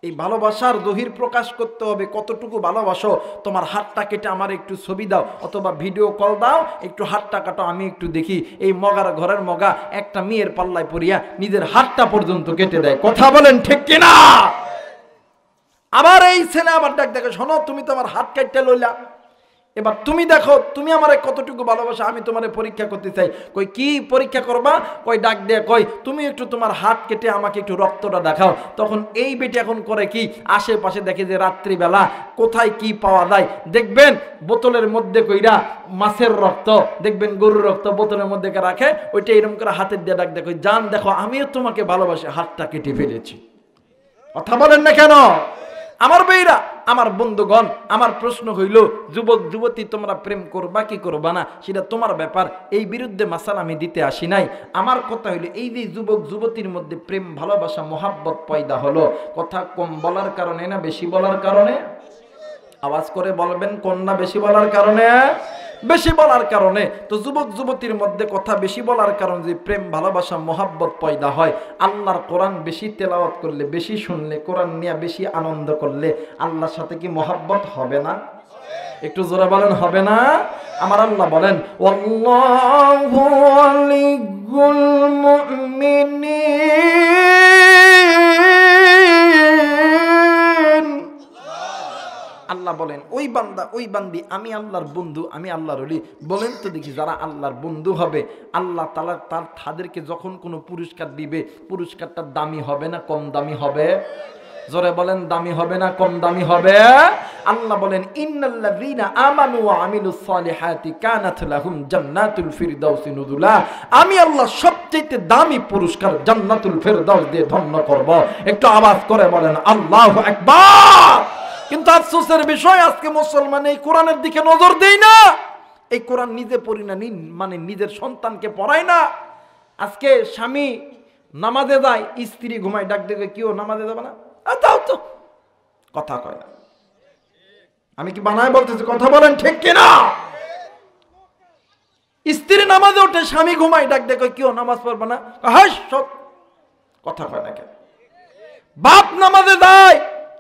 এই ভালোবাসার দহির প্রকাশ করতে হবে, কতটুকু ভালোবাসো, তোমার হাতটা কেটে আমার একটু ছবি দাও, অথবা ভিডিও কল দাও, একটু হাতটা কাটো, আমি একটু দেখি। এই মগার ঘরের মগা একটা মেয়ের পাল্লায় পড়িয়া নিজের হাতটা পর্যন্ত কেটে দেয়। কথা বলেন ঠিক কিনা? আবার এই ছেলে আবার ডাক দেখে, শোনো তুমি তো আমার হাত কাটতে লইলা, এবার তুমি দেখো তুমি আমারে কতটুকু ভালোবাসো, আমি তোমারে পরীক্ষা করতে চাই। কই কি পরীক্ষা করবা? কই ডাক দিয়ে কই তুমি একটু তোমার হাত কেটে আমাকে একটু রক্তটা দেখাও। তখন এই বেটি এখন করে কি, আশেপাশে দেখে যে রাত্রিবেলা কোথায় কি পাওয়া যায়, দেখবেন বোতলের মধ্যে কইরা মাছের রক্ত, দেখবেন গরুর রক্ত বোতলের মধ্যে রাখে, ওইটা এরকম করে হাতের দিয়ে ডাক দেখো, জান দেখো আমিও তোমাকে ভালোবাসি, হাতটা কেটে ফেলেছি। কথা বলেন না কেন? আমার ভাইরা, আমার বন্ধুগণ, আমার প্রশ্ন হইল, যুবক যুবতী তোমরা প্রেম করবা কি করবা না সেটা তোমার ব্যাপার, এই বিরুদ্ধে মাসাল আমি দিতে আসি নাই। আমার কথা হইল, এই যে যুবক যুবতীর মধ্যে প্রেম ভালোবাসা মোহাব্বত পয়দা হলো, কথা কম বলার কারণে না বেশি বলার কারণে? আওয়াজ করে বলবেন, কোন না বেশি বলার কারণে? বেশি বলার কারণে। তো যুবক যুবতীর মধ্যে কথা বেশি বলার কারণে যে প্রেম ভালোবাসা মোহাব্বত পয়দা হয়, আল্লাহর কোরআন বেশি তেলাওয়াত করলে, বেশি শুনলে, কোরআন নিয়ে বেশি আনন্দ করলে আল্লাহর সাথে কি মোহাব্বত হবে না? একটু জোরে বলেন, হবে না? আমার আল্লাহ বলেন, ওয়াল্লাহু ওয়ালিয়ুল মুমিনিন। আল্লাহ বলেন, ওই বান্দা ওই বান্দি আমি আল্লাহর বন্ধু, আমি আল্লাহর ওলি। বলেন তো দেখি, যারা আল্লাহর বন্ধু হবে আল্লাহ তাআলা তাদেরকে যখন কোনো পুরস্কার দিবে, পুরস্কারটা দামি হবে না কম দামি হবে? জোরে বলেন দামি হবে না কম দামি হবে? আল্লাহ বলেন ইন্নাল্লাযীনা আমানু ওয়া আমিলুস সালিহাতি কানাত লাহুম জান্নাতুল ফিরদাউসি নুজুলা। আমি আল্লাহ সবচেয়ে দামি পুরস্কার জান্নাতুল ফিরদাউস দিয়ে ধন্য করব। একটু আওয়াজ করে বলেন আল্লাহু আকবার। কিন্তু আফসোসের বিষয় আজকে মুসলমান এই কোরআনের দিকে নজর দেই না। এই কোরআন নিজে পড়ি না, মানে নিজের সন্তানকে পড়ায় না। আজকে স্বামী নামাজে যায়, স্ত্রী ঘুমায়, ডাক দেখে কেউ নামাজে যাবে না, যাও তো, কথা কয় না। আমি কি বানায় বলতেছি? কথা বলেন ঠিক কিনা? স্ত্রী নামাজে ওঠে, স্বামী ঘুমায়, ডাক দেখে কেউ নামাজ পড়বে না, হাস সব কথা কয় না কেন? বাপ নামাজে যায়,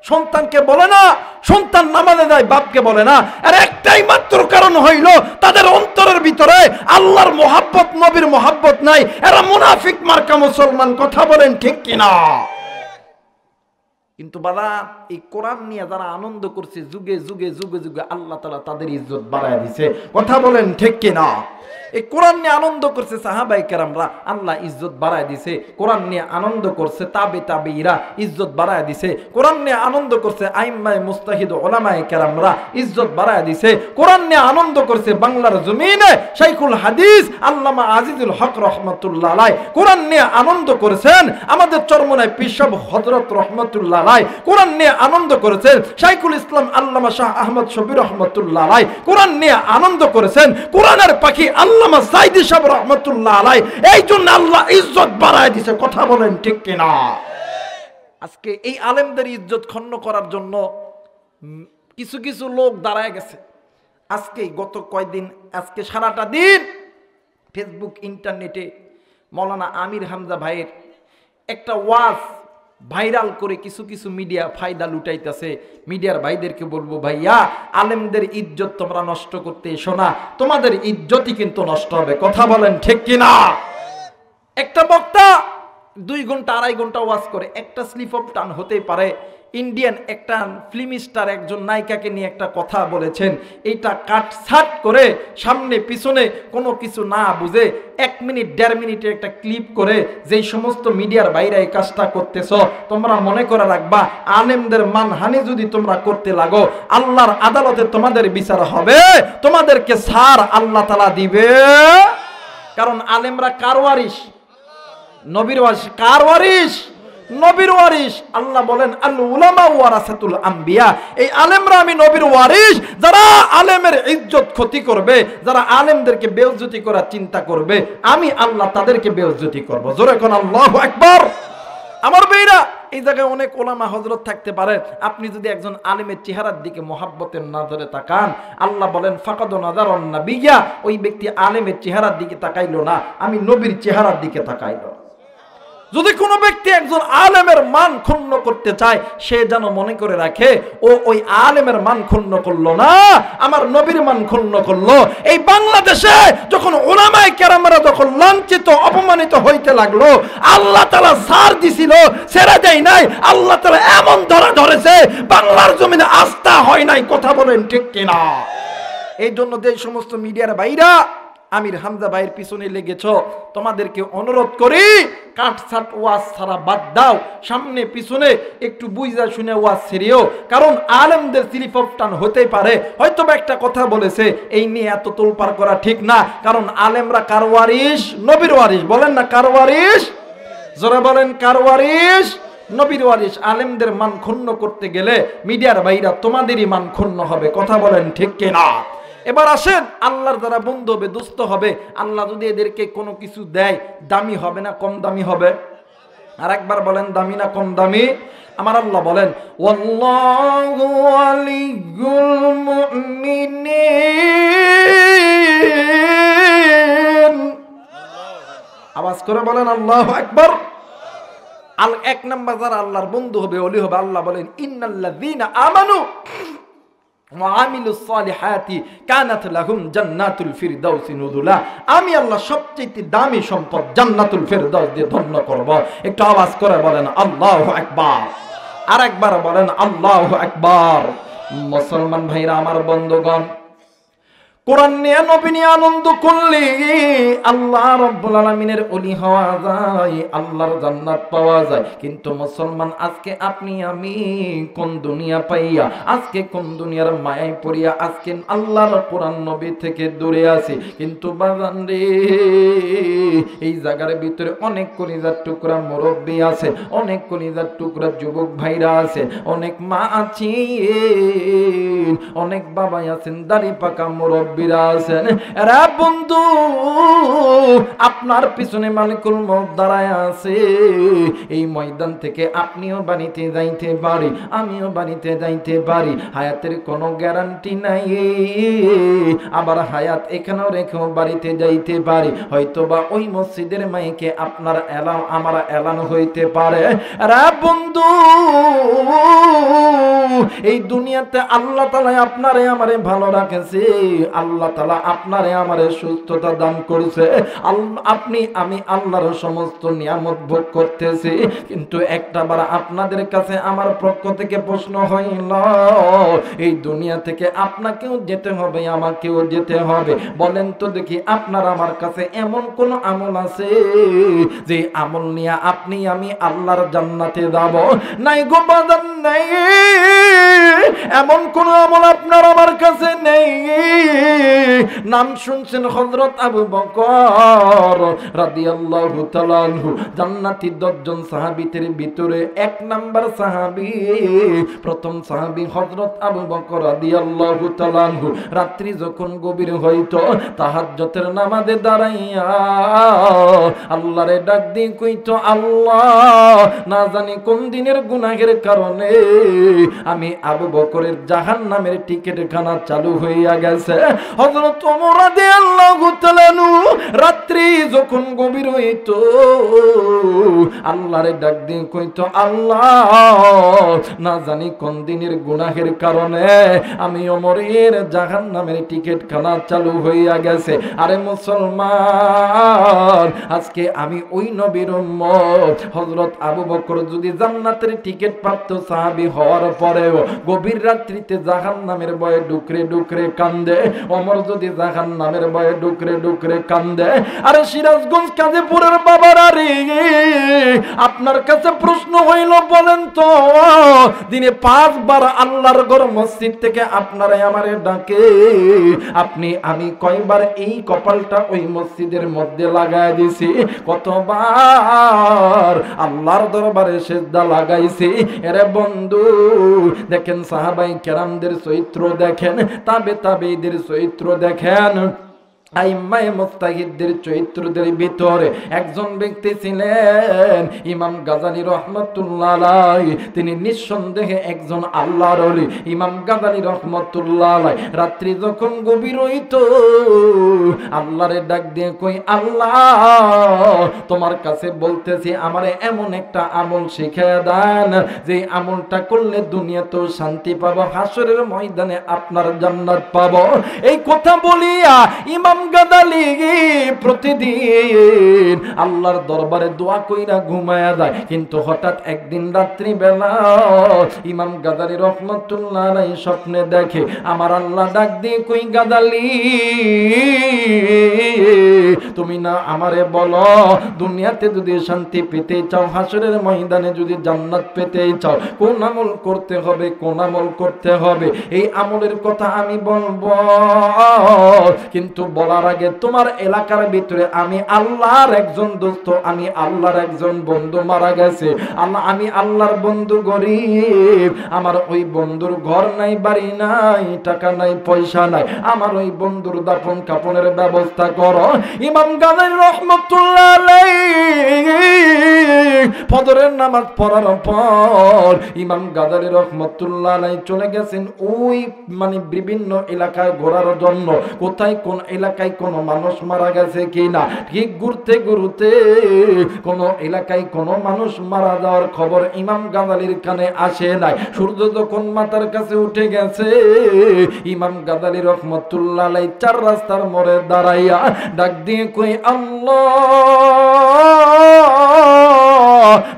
সন্তানকে বলে না, সন্তান নামাজে যায়, বাপকে বলে না। আর একটাই মাত্র কারণ হইল তাদের অন্তরের ভিতরে আল্লাহর মোহাব্বত, নবীর মোহাব্বত নাই। এরা মুনাফিক মার্কা মুসলমান। কথা বলেন ঠিক কিনা? কিন্তু বাবা, এই কোরআন নিয়ে যারা আনন্দ করছে, যুগে যুগে যুগে যুগে আল্লাহ তাআলা তাদের ইজ্জত বাড়ায় দিছে। কথা বলেন ঠিক কিনা? এই কোরআন নিয়ে আনন্দ করছে সাহাবায়ে কেরামরা, আল্লাহ ইজ্জত বাড়ায় দিছে। কোরআন নিয়ে আনন্দ করছে তাবেঈরা, ইজ্জত বাড়ায় দিছে। কোরআন নিয়ে আনন্দ করছে আইম্মায়ে মুস্তাহিদ উলামায়ে কেরামরা, ইজ্জত বাড়ায় দিছে। কোরআন নিয়ে আনন্দ করছে বাংলার জমিনে শাইখুল হাদিস আল্লামা আজিজুল হক রহমাতুল্লাহ আলাইহি। কোরআন নিয়ে আনন্দ করেছেন আমাদের চরমনায় পীর সাহেব হযরত রহমাতুল্লাহ আলাইহি। কোরআন নিয়ে আনন্দ করেছেন শাইখুল ইসলাম আল্লামা শাহ আহমদ শফি রহমাতুল্লাহ আলাইহি। কোরআন নিয়ে আনন্দ করেছেন কোরআনের পাখি আল্লামা সাইদি সাহেব রহমাতুল্লাহ আলাইহি। এই জন্য আল্লাহ ইজ্জত বাড়ায় দিয়েছে। কথা বলেন ঠিক কিনা? আজকে এই আলেমদের ইজ্জত ক্ষুণ্ণ করার জন্য কিছু কিছু লোক দাঁড়ায় গেছে। আজকে গত কয়েকদিন, আজকে সারাটা দিন ফেসবুক ইন্টারনেটে মৌলানা আমির হামজা ভাইয়ের একটা ওয়াজ ভাইরাল করে কিছু কিছু মিডিয়া ফায়দা লুটাইতেছে। মিডিয়ার ভাইদেরকে বলবো, ভাইয়া আলেমদের ইজ্জত তোমরা নষ্ট করতে এসো না, তোমাদের ইজ্জতই কিন্তু নষ্ট হবে। কথা বলেন ঠিক কিনা? একটা বক্তা 2 ঘন্টা 2.5 ঘন্টা ওয়াজ করে, একটা স্লিপ অফ টান হতেই পারে। ইন্ডিয়ান একটা ফিল্ম স্টার একজন নায়িকাকে নিয়ে একটা কথা বলেছেন, এইটা কাটছাট করে সামনে পিছনে কোনো কিছু না বুঝে 1 মিনিট 1.5 মিনিটের একটা ক্লিপ করে যেই সমস্ত মিডিয়ার বাইরে এই কাজটা করতেছ, তোমরা মনে করে রাখবা আলেমদের মানহানি যদি তোমরা করতে লাগো, আল্লাহর আদালতে তোমাদের বিচার হবে, তোমাদেরকে ছাড় আল্লাহ তাআলা দিবে। কারণ আলেমরা কার ওয়ারিস? নবীর ওয়ারিস। কার ওয়ারিস? নবীর ওয়ারিস। আল্লাহ বলেন আল উলামা ওয়ারাসাতুল আম্বিয়া। এই আলেমরা আমি নবীর ওয়ারিস। যারা আলেমের ইজ্জত ক্ষতি করবে, যারা আলেমদেরকে বেইজ্জতি করার চিন্তা করবে, আমি আল্লাহ তাদেরকে বেইজ্জতি করব। জোরে কোন আল্লাহু আকবার। আমার ভাইরা, এই জায়গায় অনেক ওলামা হযরত থাকতে পারে। আপনি যদি একজন আলেমের চেহারার দিকে মোহাব্বতের নজরে তাকান, আল্লাহ বলেন ফাকাদ নাযারান নাবিয়্যা, ওই ব্যক্তি আলেমের চেহারার দিকে তাকাইলো না, আমি নবীর চেহারার দিকে তাকাইলো। যদি কোনো ব্যক্তি একজন আলেমের মান ক্ষুণ্ণ করতে চায়, সে যেন মনে করে রাখে ও ওই আলেমের মান ক্ষুণ্ণ করলো না, আমার নবীর মান ক্ষুণ্ণ করলো। এই বাংলাদেশে যখন উলামায়ে কেরামরা যখন লাঞ্ছিত অপমানিত হইতে লাগলো, আল্লাহ তাআলা ছাড় দিছিল, ছেড়ে দেয় নাই। আল্লাহ তাআলা এমন ধরা ধরেছে, বাংলার জমিনে আস্থা হয় নাই। কথা বলেন ঠিক কিনা? এই জন্য যে সমস্ত মিডিয়ার ভাইরা আমির হামজা ভাইয়ের পিছনে লেগেছ, তোমাদেরকে অনুরোধ করি কাটছাট ওয়াজ ছাড়া বাদ দাও, সামনে পিছনে একটু বুঝা শুনে ওয়াজ ছেড়েও। কারণ আলেমদের স্লিপ অফ টান হতেই পারে, হয়তো বা একটা কথা বলেছে, এই নিয়ে এত তোলপাড় করা ঠিক না। কারণ আলেমরা কার ওয়ারিস? নবীর ওয়ারিস। বলেন না কার ওয়ারিস? যারা বলেন কার ওয়ারিস? নবীর ওয়ারিস। আলেমদের মান ক্ষুণ্ণ করতে গেলে মিডিয়ার ভাইরা তোমাদেরই মান ক্ষুণ্ণ হবে। কথা বলেন ঠিক কিনা? এবার আসেন, আল্লাহর যারা বন্ধু হবে, দোস্ত হবে, আল্লাহ যদি এদেরকে কোনো কিছু দেয়, দামি হবে না কম দামি হবে? আর একবার বলেন, দামি না কম দামি? আমার আল্লাহ বলেন ওয়াল্লাহু ওয়ালিয়ুল মুমিনিন। আওয়াজ করে বলেন আল্লাহু আকবার। আল 1 নাম্বার যারা আল্লাহর বন্ধু হবে, ওলি হবে, আল্লাহ বলেন ইন্নাল্লাযীনা আমানু ওয়া আমিলুস সালিহাতি কানাত লাহুম জান্নাতুল ফিরদাউসি নুজুলা। আমি আল্লাহ সবচেয়ে দামি সম্পদ জান্নাতুল ফিরদাউস দিয়ে ধন্য করব। একটু আওয়াজ করে বলেন আল্লাহু আকবার। আর একবার বলেন আল্লাহু আকবার। মুসলমান ভাইরা আমার বন্ধুগণ, কোরআন নিয়ে নবী নিয়ে আনন্দ করলে আল্লাহ রাব্বুল আলামিনের ওলি হওয়া যায়, আল্লাহর জান্নাত পাওয়া যায়। কিন্তু মুসলমান আজকে আপনি আমি কোন দুনিয়া পাইয়া, আজকে কোন দুনিয়ার মায়ায় পড়িয়া আজকে আল্লাহর কোরআন নবী থেকে দূরে আছি। কিন্তু বাজান রে, এই জায়গার ভিতরে অনেক কলিজার টুকরা মুরব্বী আছে, অনেক কলিজার টুকরা যুবক ভাইরা আছে, অনেক মা আছে, অনেক বাবা আছেন, দাড়ি পাকা মুরব্বীরা আছেন। এরা বন্ধু আপনার পিছনে মালিকুল মউত দাঁড়ায় আছে। এই ময়দান থেকে আপনিও বাড়িতে যাইতে পারি, আমিও বাড়িতে যাইতে পারি, হায়াতের কোনো গ্যারান্টি নাই। আবার হায়াত এখানেও রেখেও বাড়িতে যাইতে পারি, হয়তোবা ওই মসজিদের মাইকে আপনার এলান আমার এলান হইতে পারে। এরা বন্ধু এই দুনিয়াতে আল্লাহ তাআলা আপনারে আমারে ভালো রাখেছে, আল্লাহ তাআলা আপনারে আমারে সুস্থতা দান করেছে, আপনি আমি আল্লাহর সমস্ত নিয়ামত ভোগ করতেছি। কিন্তু একটাবার আপনাদের কাছে আমার পক্ষ থেকে প্রশ্ন হইল, এই দুনিয়া থেকে আপনাকেও যেতে হবে, আমাকেও যেতে হবে। বলেন তো দেখি, আপনার আমার কাছে এমন কোন আমল আছে যে আমল নিয়ে আপনি আমি আল্লাহর জান্নাতে যাব? নাই গো বাজান, নাই। এমন কোন আমল আপনার আমার কাছে নেই। নাম শুনছেন হযরত আবু বকর রাদিয়াল্লাহু তাআলা আনহু, জান্নাতি 10 জন সাহাবীদের ভিতরে 1 নাম্বার সাহাবী, প্রথম সাহাবী হযরত আবু বকর রাদিয়াল্লাহু তাআলা আনহু। রাত্রি যখন গভীর হইতো, তাহাজ্জুদের নামাজে দাঁড়াইয়া আল্লাহরে ডাক দিয়ে কইতো, আল্লাহ, না জানি কোন দিনের গুনাহের কারণে আমি আবু বকরের জাহান্নামের টিকেট খানা চালু হইয়া গেছে। হযরত ওমর রাদিয়াল্লাহু তাআলা আনহু রাত্রি যখন গভীর হইতো, আল্লাহরে ডাক দিয়ে কইতো, আল্লাহ, না জানি কোন দিনের গুনাহের কারণে আমি ওমরের জাহান্নামের টিকেট খানা চালু হইয়া গেছে। আরে মুসলমান, আজকে আমি ওই নবীর উম্মত। হযরত আবু বকর যদি জান্নাতের টিকেট প্রাপ্ত সাহাবী হওয়ার পরেও গভীর রাত্রিতে জাহান্নামের ভয়ে ডুকরে ডুকরে কান্দে, ওমর যদি জাহান্নামের ভয়ে ডুকরে ডুকরে কান্দে। আরে সিরাজগঞ্জ কাজীপুরের বাবারা রে, আপনার কাছে প্রশ্ন হইল, বলেন তো, দিনে 5 বার আল্লাহর ঘর মসজিদ থেকে আপনারা আমারে ডাকে, আপনি আমি কয়বার এই কপালটা ওই মসজিদের মধ্যে লাগায় দিছি? কতবার আল্লাহর দরবারে সিজদা লাগাইছি? এরে বন্ধু, দেখেন সাহাবায়ে কেরামদের চরিত্র দেখেন, তাবেঈদের চরিত্র দেখেন, আইম্মায়ে মুজতাহিদদের চরিত্রদের ভিতরে একজন ব্যক্তি ছিলেন ইমাম গাজালি রাহমাতুল্লাহ আলাইহি। তিনি নিঃসন্দেহে একজন আল্লাহর ওলি। ইমাম গাজালি রাহমাতুল্লাহ আলাইহি রাত্রি যখন গভীর হইত, আল্লাহরে ডাক দিয়ে কই, আল্লাহ, তোমার কাছে বলতেছি, আমারে এমন একটা আমল শিখিয়ে দেন যে আমলটা করলে দুনিয়াতেও শান্তি পাবো, হাসরের ময়দানে আপনার জান্নাত পাবো। এই কথা বলিয়া ইমাম গাজালি প্রতিদিন আল্লাহর দরবারে দোয়া কইরা ঘুমায়া যায়। কিন্তু হঠাৎ একদিন রাত্রি বেলা ইমাম গাজালি রাহমাতুল্লাহ আলাইহি স্বপ্নে দেখে, আমার আল্লাহ ডাক দিয়ে কই, গাজালি, তুমি না আমারে বলো, দুনিয়াতে যদি শান্তি পেতে চাও, হাসরের ময়দানে যদি জান্নাত পেতে চাও, কোন আমল করতে হবে, কোন আমল করতে হবে? এই আমলের কথা আমি বলবো, কিন্তু বলার আগে তোমার এলাকার ভিতরে আমি আল্লাহর একজন দোস্ত, আমি আল্লাহর একজন বন্ধু মারা গেছে। আমি আল্লাহর বন্ধু গরিব, আমার ওই বন্ধুর ঘর নাই, বাড়ি নাই, টাকা নাই, পয়সা নাই, আমার ওই বন্ধুর দাফন কাফনের ব্যবস্থা করো। ইমাম গাজালি রাহমাতুল্লাহ আলাইহি ফজরের নামাজ পড়ার পর ইমাম গাজালি রাহমাতুল্লাহ আলাইহি চলে গেছেন ওই বিভিন্ন এলাকায় ঘোরার জন্য, কোথায় কোন এলাকায় কোন মানুষ মারা গেছে কিনা। ঠিক ঘুরতে ঘুরতে কোন এলাকায় কোন মানুষ মারা যাওয়ার খবর ইমাম গাজালির কানে আসে নাই। সূর্য যখন মাথার কাছে উঠে গেছে, ইমাম গাজালি রাহমাতুল্লাহ আলাইহি 4 রাস্তার মোড়ে দাঁড়াইয়া ডাক দিয়ে কই, আল্লাহ,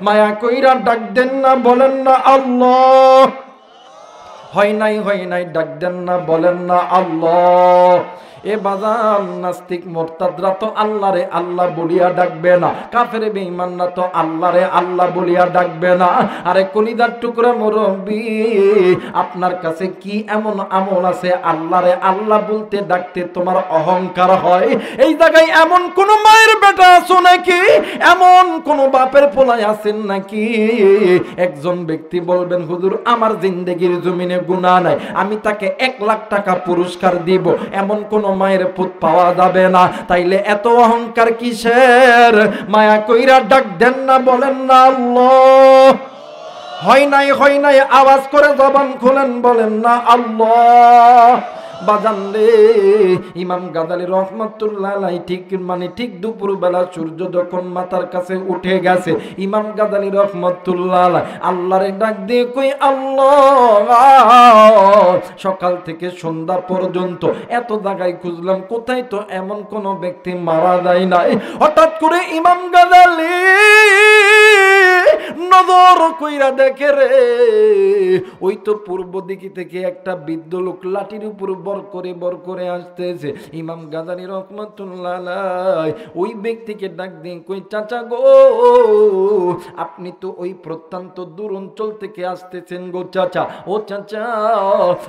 মায়া কইরা ডাক দেন না, বলেন না আল্লাহ। হয় নাই ডাক দেন না, বলেন না আল্লাহ। এ বাজান, নাস্তিক মোরতাদরা তো আল্লাহরে আল্লাহ বলিয়া ডাকবে না, কাফের বেঈমানরা তো আল্লাহরে আল্লাহ বলিয়া ডাকবে না। আরে কলিজার টুকরা মুরব্বি, আপনার কাছে কি এমন আমল আছে আল্লাহরে আল্লাহ বলতে ডাকতে তোমার অহংকার হয়? এই জায়গায় এমন কোন মায়ের বেটা আছো নাকি, এমন কোন বাপের পোলাই আছেন নাকি? একজন ব্যক্তি বলবেন, হুজুর আমার জিন্দেগির জমিনে গুনাহ নাই, আমি তাকে 1 লাখ টাকা পুরস্কার দিব, এমন কোন মায়ের পুত পাওয়া যাবে না। তাইলে এত অহংকার কিসের? মায়া কইরা ডাক দেন না, বলেন না আল্লাহ। হয় নাই আওয়াজ করে জবান খুলেন, বলেন না আল্লাহ। বাজান রে, ইমাম গাজালি রহমাতুল্লাহ আলাইহি ঠিক দুপুর বেলা সূর্য যখন মাথার কাছে উঠে গেছে, ইমাম গাজালি রহমাতুল্লাহ আলাইহি আল্লাহরে ডাক দিয়ে কই, আল্লাহ সকাল থেকে সন্ধ্যা পর্যন্ত এত জায়গায় খুঁজলাম, কোথায় তো এমন কোন ব্যক্তি মারা যায় নাই। হঠাৎ করে ইমাম গাজালি নজর কইরা দেখে রে, ওই তো পূর্ব দিকে থেকে একটা বৃদ্ধ লোক লাঠির উপর বর করে আসতেছে। ইমাম গাজালি রহমাতুল্লাহ আলাইহি ওই ব্যক্তিকে ডাক দিয়ে কই, চাচা গো, আপনি তো ওই প্রত্যন্ত দূর অঞ্চল থেকে আসতেছেন গো চাচা। ও চাচা,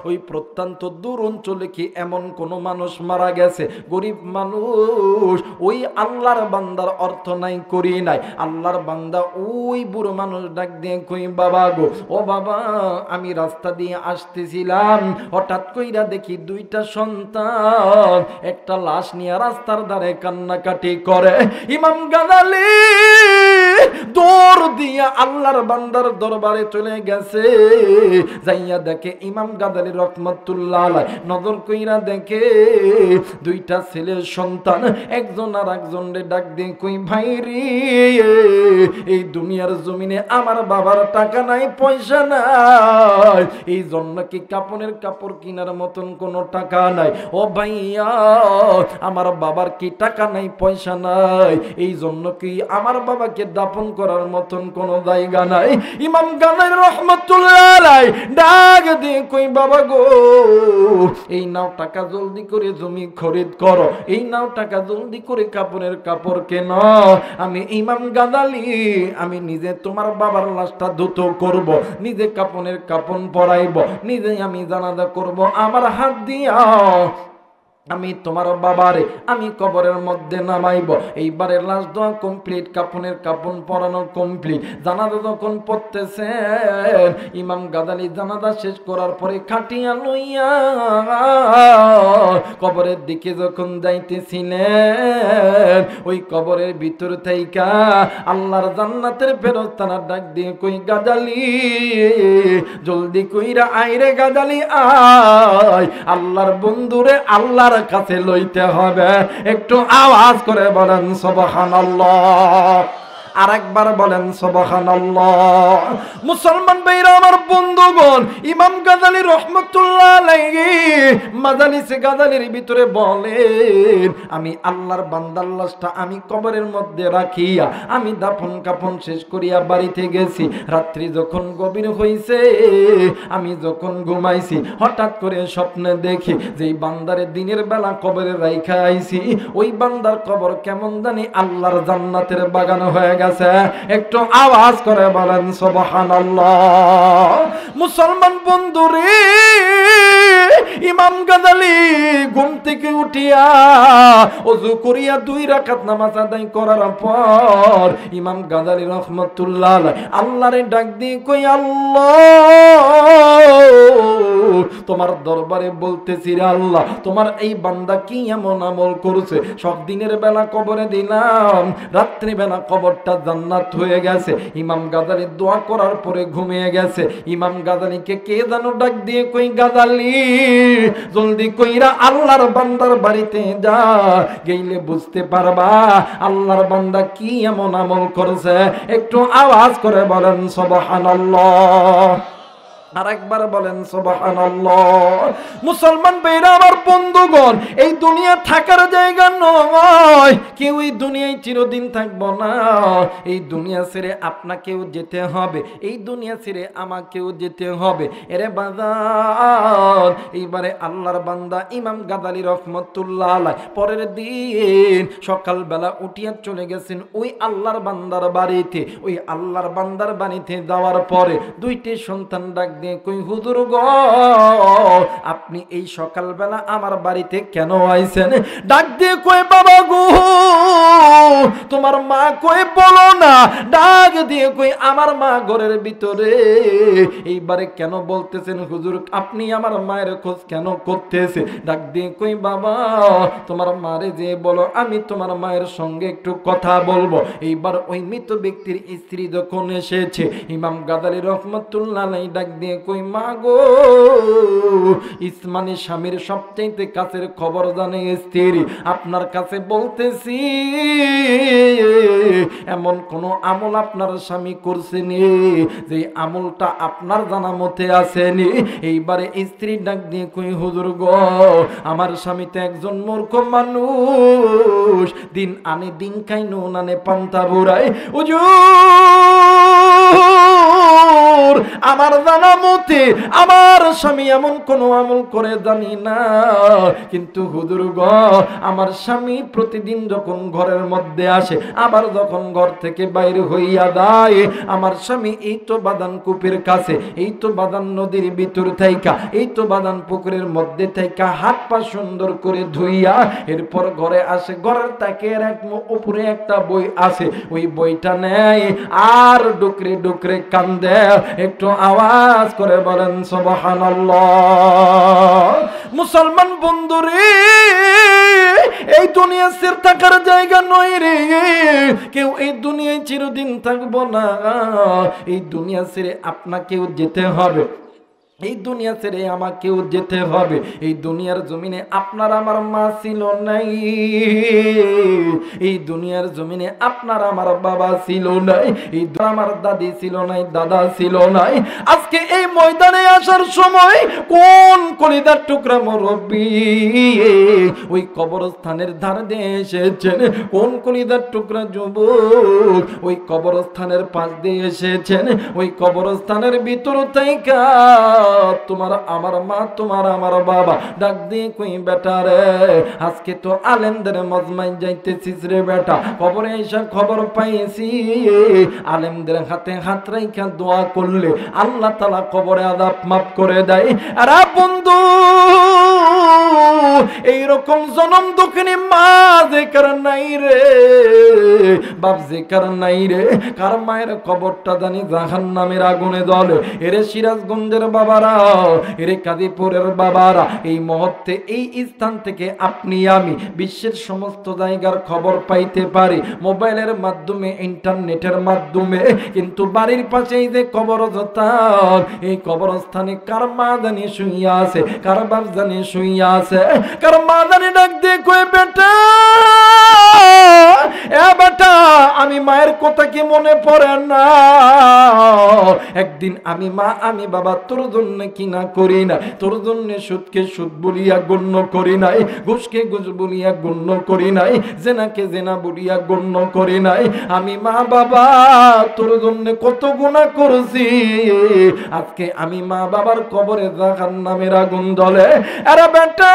ওই প্রত্যন্ত দূর অঞ্চলে কি এমন কোন মানুষ মারা গেছে, গরিব মানুষ, ওই আল্লাহর বান্দার অর্থ নাই করি নাই, আল্লাহর বান্দা ওই বুড়ো মানুষ ডাক দিয়ে কই, বাবা গো, ও বাবা, আমি রাস্তা দিয়ে আসতেছিলাম, হঠাৎ কইরা দেখি 2টা সন্তান একটা লাশ নিয়ে রাস্তার ধারে কান্নাকাটি করে। ইমাম গাজালি দৌড় দিয়া আল্লাহর বান্দার দরবারে চলে গেছে, যাইয়া দেখে ইমাম গাজালি রহমাতুল্লাহ আলাইহি নজর কইরা দেখে 2টা ছেলের সন্তান একজন আর একজনের ডাক দিয়ে কই, ভাই রে, এই দুনিয়ার জমিনে আমার বাবার টাকা নাই, পয়সা নাই, এই জন্য কি কাপড়ের কাপড় কেনার মতন কোনো টাকা নাই। ও ভাইয়া, আমার বাবার কি টাকা নাই, পয়সা নাই, এই জন্য কি আমার বাবাকে দাফন করার মতন কোনো জায়গা নাই। ইমাম গাজালি রহমাতুল্লাহ আলাইহি ডাক দিয়ে কই, বাবা গো, এই নাও টাকা, জলদি করে জমি খরিদ করো, এই নাও টাকা, জলদি করে কাপড়ের কাপড় কেন, আমি ইমাম গাজালি আমি নিজে তোমার বাবার লাশটা ধুত করব, নিজে কাপড়ের কাপড় পরাইব, নিজে আমি জানাজা করব, আমার হাত দিয়া আমি তোমার বাবারে আমি কবরের মধ্যে নামাইব। এইবারে লাশ দেওয়া কমপ্লিট, কাফনের কাফন পরানো কমপ্লিট, জানাজা যখন পড়তেছেন, ইমাম গাজালি জানাজা শেষ করার পরে খাটিয়া লইয়া কবরের দিকে যখন যাইতেছিলেন, ওই কবরের ভিতর থেকে আল্লাহর জান্নাতের ফেরেশতারা ডাক দিয়ে কই, গাজালি জলদি কইরা আইরে গাজালি আয়, আল্লাহর বন্ধুরে আল্লাহর কাছে লইতে হবে। একটু আওয়াজ করে বলেন সুবহানাল্লাহ, আরেকবার বলেন সুবহানাল্লাহ। মুসলমান ভাইরা আমার, বন্ধুগণ, ইমাম গাজালি রহমাতুল্লাহ আলাইহি মাজালিসে গাজালির ভিতরে বলেন, আমি আল্লাহর বান্দার লাশটা আমি কবরের মধ্যে রাখিয়া আমি দাফন কাফন শেষ করিয়া বাড়িতে গেছি। রাত্রি যখন গভীর হইছে, আমি যখন ঘুমাইছি, হঠাৎ করে স্বপ্নে দেখি যে বান্দারে দিনের বেলা কবরে রাইখা আইছি, ওই বান্দার কবর কেমন জানি আল্লাহর জান্নাতের বাগান হয়ে গেছে। একটু আওয়াজ করে বলেন সুবহানাল্লাহ। মুসলমান বন্ধুরে, ইমাম গাজালি ঘুম থেকে উঠিয়া ওযু করিয়া 2 রাকাত নামাজ আদায় করার পর ইমাম গাজালি রাহমাতুল্লাহ আলাইহি আল্লাহরে ডাক দিয়ে কই, আল্লাহ তোমার দরবারে বলতেছি রে আল্লাহ, তোমার এই বান্দা কি এমন আমল করেছে, সব দিনের বেলা কবরে দিলাম, রাত্রি বেলা কবরটা জান্নাত হয়ে গেছে। ইমাম গাজালি দোয়া করার পরে ঘুমিয়ে গেছে। ইমাম গাজালিকে কে জানো ডাক দিয়ে কই, গাজালি জলদি কইরা আল্লাহর বান্দার বাড়িতে যা, গেইলে বুঝতে পারবা আল্লাহর বান্দা কি এমন আমল করেছে। একটু আওয়াজ করে বলেন সুবহানাল্লাহ। আরেকবার বলেন সুবহানাল্লাহ। মুসলমান ভাইরা আমার বন্ধুগণ, এই দুনিয়া থাকার জায়গা নয়, কেউ এই দুনিয়ায় চিরদিন থাকবো না। এই দুনিয়া ছেড়ে আপনাকেও যেতে হবে, এই দুনিয়া ছেড়ে আমাকেও যেতে হবে। এরে বাজার, এইবারে আল্লাহর বান্দা ইমাম গাদালি রহমতুল্লাহ আলাইহ পরের দিন সকালবেলা উঠিয়া চলে গেছেন ওই আল্লাহর বান্দার বাড়িতে। ওই আল্লাহর বান্দার বাড়িতে যাওয়ার পরে দুইটি সন্তান ডাক দিয়ে কই, হুজুর গো, আপনি এই সকালবেলা আমার বাড়িতে কেন আইছেন? ডাক দিয়ে কই, বাবা গো, তোমার মা কই বলো না। ডাক দিয়ে কই, আমার মা ঘরের ভিতরে। এইবারে কেন বলতেছেন হুজুর, আপনি আমার মায়ের খোঁজ কেন করতেছে? ডাক দিয়ে কই, বাবা, তোমার মারে যে বলো আমি তোমার মায়ের সঙ্গে একটু কথা বলবো। এইবার ওই মৃত ব্যক্তির স্ত্রী যখন এসেছে, ইমাম গাদালি রহমতুল্লাহ আলাইহি ডাক দিয়ে কই, মা গো, ইসমানি স্বামীর সবচাইতে কাছের খবর জানে স্ত্রী, আপনার কাছে বলতেছি এমন কোন আমল আপনার স্বামী করছেনি যে আমলটা আপনার জানা মতে আসেনি? এইবারে স্ত্রী ডাক দিয়ে কই, হুজুর গো, আমার স্বামী তো একজন মূর্খ মানুষ, দিন আনে দিন খাই, নুন আনে পান্তা বুড়ায়। হুজুর, আমার জানা মতে আমার স্বামী এমন কোন আমল করে জানি না, কিন্তু হুজুর গো, আমার স্বামী প্রতিদিন যখন ঘরের মধ্যে আসে, আবার যখন ঘর থেকে বাইরে হইয়া যায়, আমার স্বামী এই তো বাদান কূপের কাছে, এই তো বাদান নদীর ভিতর থাইকা, এই তো বাদান পুকুরের মধ্যে থাইকা হাত পা সুন্দর করে ধুইয়া এরপর ঘরে আসে। ঘরের তাকের উপরে একটা বই আছে, ওই বইটা নেয় আর ডুকরে ডুকরে কান্দে। একটু আওয়াজ করে বলেন সুবহানাল্লাহ। মুসলমান বন্ধুরে, এই দুনিয়া স্থির থাকার জায়গা নয় রে। কেউ এই দুনিয়ায় চিরদিন থাকবো না, এই দুনিয়া ছেড়ে আপনাকেও যেতে হবে, এই দুনিয়া ছেড়ে আমাকেও যেতে হবে। এই দুনিয়ার জমিনে আপনার আমার মা ছিল নাই, এই দুনিয়ার জমিনে আপনার আমার বাবা ছিল নাই, এই আমার দাদি ছিল নাই, দাদা ছিল নাই। আজকে এই ময়দানে আসার সময় কোন কলিদার টুকরা মুরব্বী ওই কবরস্থানের ধার দিয়ে এসেছেন? কোন কলিদার টুকরা যুবক ওই কবরস্থানের পাশ দিয়ে এসেছেন? ওই কবরস্থানের ভিতর থেকে তোমার আমার মা, তোমার আমার বাবা ডাক দিয়ে কই, বেটা রে, আজকে তো আলেমদের মজমায় যাইতেছিস রে বেটা, কবরে এসে খবর পাইছি আলেমদের হাতে হাত রাইখা দোয়া করলে আল্লাহ তাআলা কবরে আযাব মাফ করে দেয়। আরে বন্ধু, এইরকম জনম দুঃখিনী মা যে কার নাই রে, বাপ যে কার নাই রে, কার মায়ের কবরটা জানি জাহান্নামের আগুনে জ্বলে। এরে সিরাজগঞ্জের বাবারা, এরে কাদিপুরের বাবারা, এই মুহূর্তে এই স্থান থেকে আপনি আমি বিশ্বের সমস্ত জায়গার খবর পাইতে পারি মোবাইলের মাধ্যমে, ইন্টারনেটের মাধ্যমে, কিন্তু বাড়ির পাশেই যে কবরস্থান, এই কবরস্থানে কার মা জানি শুইয়া আছে, কার বাপ জানি শুইয়া আছে, কার মা জানি ডাক দিয়ে কই, বেটা এ বেটা, আমি মায়ের কথা কি মনে পড়ে না? একদিন আমি মা, আমি বাবা তোর জন্য কি না করি না, তোর জন্য সুদকে সুদ বলিয়া গণ্য করি নাই, ঘুষকে ঘুষ বলিয়া গণ্য করি নাই, জেনাকে জেনা বলিয়া গণ্য করি নাই। আমি মা বাবা তোর জন্য কত গুনাহ করছি, আজকে আমি মা বাবার কবরে জাহান্নামের আগুন জ্বলে। আরে বেটা,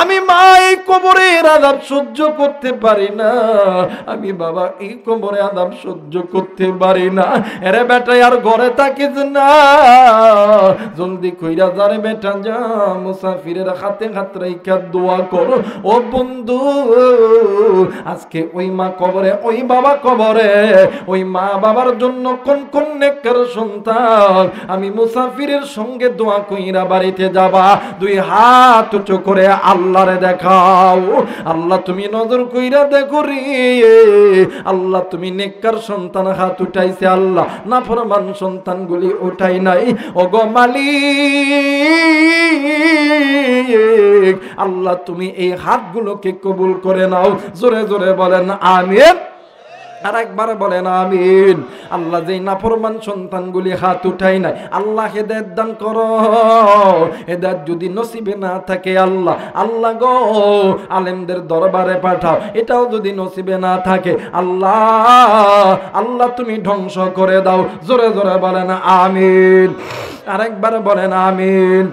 আমি মা এই কবরের আযাব সহ্য করতে পারি না, আমি বাবা এই কবরে আযাব সহ্য করতে পারি না। আরে বেটা, আর ঘরে থাকিস না, জলদি কইরা যারে বেটা যা, মুসাফিরের হাতে হাত রাইখা দোয়া কর। ও বন্ধু, আজকে ওই মা কবরে, ওই বাবা কবরে, ওই মা বাবার জন্য কোন কোন নেককার সন্তান আমি মুসাফিরের সঙ্গে দোয়া কইরা বাড়িতে যাবা, দুই হাত উঁচু করে আল্লাহরে দেখাও। আল্লাহ তুমি নজর কইরা দেখো রে, আল্লাহ তুমি নেককার সন্তান হাত উঠাইছে, আল্লাহ নাফরমান সন্তানগুলি উঠাই নাই। ওগো মালিক, আল্লাহ তুমি এই হাতগুলোকে কবুল করে নাও। জোরে জোরে বলেন আমিন। আর একবার বলেন আমিন। আল্লাহ যেই নাফরমান সন্তানগুলি হাত উঠাই নাই, আল্লাহ হেদায়েত দান করো। হেদায়েত যদি নসিবে না থাকে আল্লাহ, আল্লাহ গো আলেমদের দরবারে পাঠাও। এটাও যদি নসিবে না থাকে আল্লাহ, আল্লাহ তুমি ধ্বংস করে দাও। জোরে জোরে বলেন আমিন। আর একবার বলেন আমিন।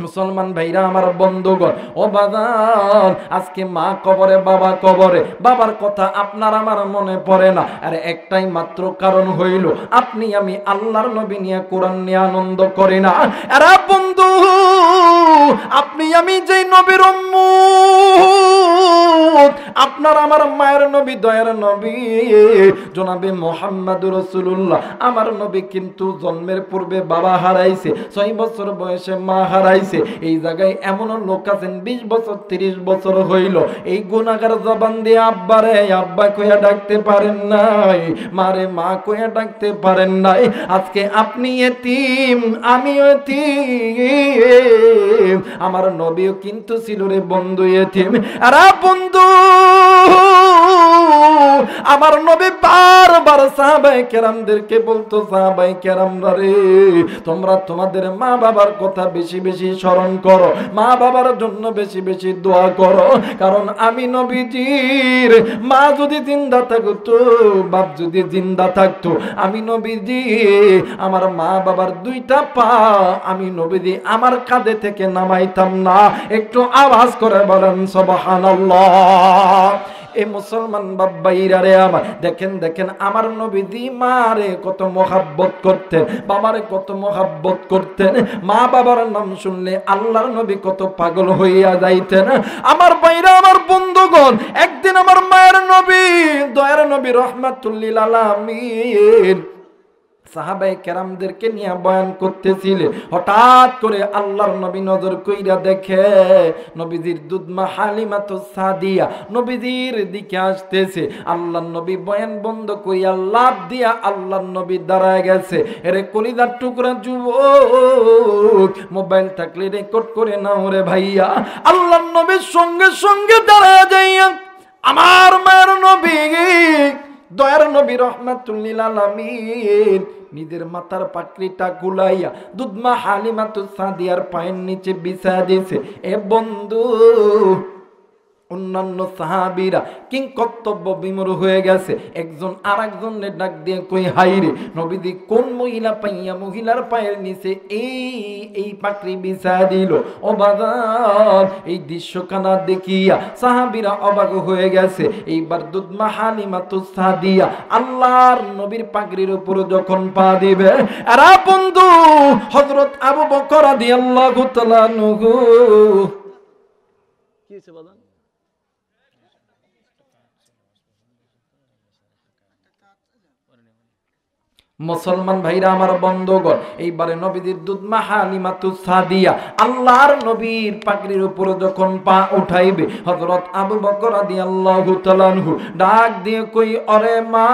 মুসলমান ভাইরা আমার বন্ধুগণ, ও বাজান, আজকে মা কবরে, বাবা কবরে, বাবার কথা আপনার আমার মনে পড়ে না। আর একটাই মাত্র কারণ হইল আপনি আমি আল্লাহর নবী নিয়ে, কোরআন নিয়ে আনন্দ করি না। আরে বন্ধু, আপনি আমি যেই নবীর উম্মত, আপনার আমার মায়ের নবী, দয়ার নবী জনাবে মুহাম্মদুর রাসূলুল্লাহ, আমার নবী কিন্তু জন্মের পূর্বে বাবা হারাইছে, 6 বছর বয়সে মা হারাইছে। এই জায়গায় এমন লোক আছেন 20 বছর 30 বছর হইল এই গুনাহগার জবান দিয়ে আব্বারে আব্বা কইয়া ডাকতে পারেন নাই, মারে মা কইয়া ডাকতে পারেন নাই। আজকে আপনি এতিম, আমিও এতিম, আমার নবীও কিন্তু ছিল রে বন্ধু এতিম। আরে বন্ধু, আমার নবী বারবার সাহাবায়ে কেরামদেরকে বলতো, সাহাবায়ে কেরামরা রে, তোমরা তোমাদের মা বাবার কথা বেশি বেশি স্মরণ করো, মা বাবার জন্য বেশি বেশি দোয়া করো। কারণ আমি নবীজির মা যদি জিন্দা থাকতো, বাপ যদি জিন্দা থাকতো, আমি নবীজি আমার মা বাবার 2টা পা আমি নবীজি আমার কাঁধে থেকে নামাইতাম না। একটু আওয়াজ করে বলেন সুবহানাল্লাহ। এই মুসলমান বাবাইরা রে আমার, দেখেন দেখেন আমার নবীজি মারে কত মহাব্বত করতেন, বাবারে কত মহাব্বত করতেন। মা বাবার নাম শুনলে আল্লাহর নবী কত পাগল হইয়া যাইতেন। আমার ভাইরা, আমার বন্ধুগণ, একদিন আমার মায়ের নবী, দয়ার নবী রাহমাতুল লিল আলামিন সাহাবায়ে কেরামদেরকে নিয়ে বয়ান করতেছিলেন। হঠাৎ করে আল্লাহর নবী নজর কইরা দেখে নবীজির দুধমা হালিমাতুস সাদিয়া নবীজির দিকে আসতেছে। আল্লাহর নবী বয়ান বন্ধ কইরা লাফ দিয়া আল্লাহর নবী দাঁড়ায় গেছে। এরে কলিজার টুকরা যুবক, মোবাইল থাকলে রেকর্ড করে নাও রে ভাইয়া। আল্লাহর নবীর সঙ্গে সঙ্গে দাঁড়ায় যাইয়া আমার মায়ের নবী, দয়ার নবী রাহমাতুল লিল আলামিন নিজের মাথার পাকড়িটা গুলাইয়া দুধমা হালিমাতুস সাদিয়ার পায়ের নিচে বিছায়া দিয়েছে। এ বন্ধু, অন্যান্য সাহাবীরা কিং কর্তব্য বিমূঢ় হয়ে গেছে। একজন আরেকজনের ডাক দিয়ে কই, হাইরে নবীজি কোন মহিলা পাইয়া মহিলার পায়ের নিচে এই পাকড়ি বিছায়া দিল। ও বাজার, এই দৃশ্যখানা দেখিয়া সাহাবীরা অবাক হয়ে গেছে। এইবার দুধমা হালিমাতুস সাদিয়া আল্লাহর নবীর পাগড়ির উপর যখন পা দিবে, আরে বন্ধু, হযরত আবু বকর রাদিয়াল্লাহু তাআলা আনহু কি হইছে বাজান? মুসলমান ভাইরা আমার বন্ধুগণ, এইবারে নবীজির দুধমা হালিমাতুস সাদিয়া আল্লাহর নবীর পাগড়ির উপর যখন পা উঠাইবে, হযরত আবু বকর রাদিয়াল্লাহু তাআলা আনহু ডাক দিয়ে কই, আরে মা,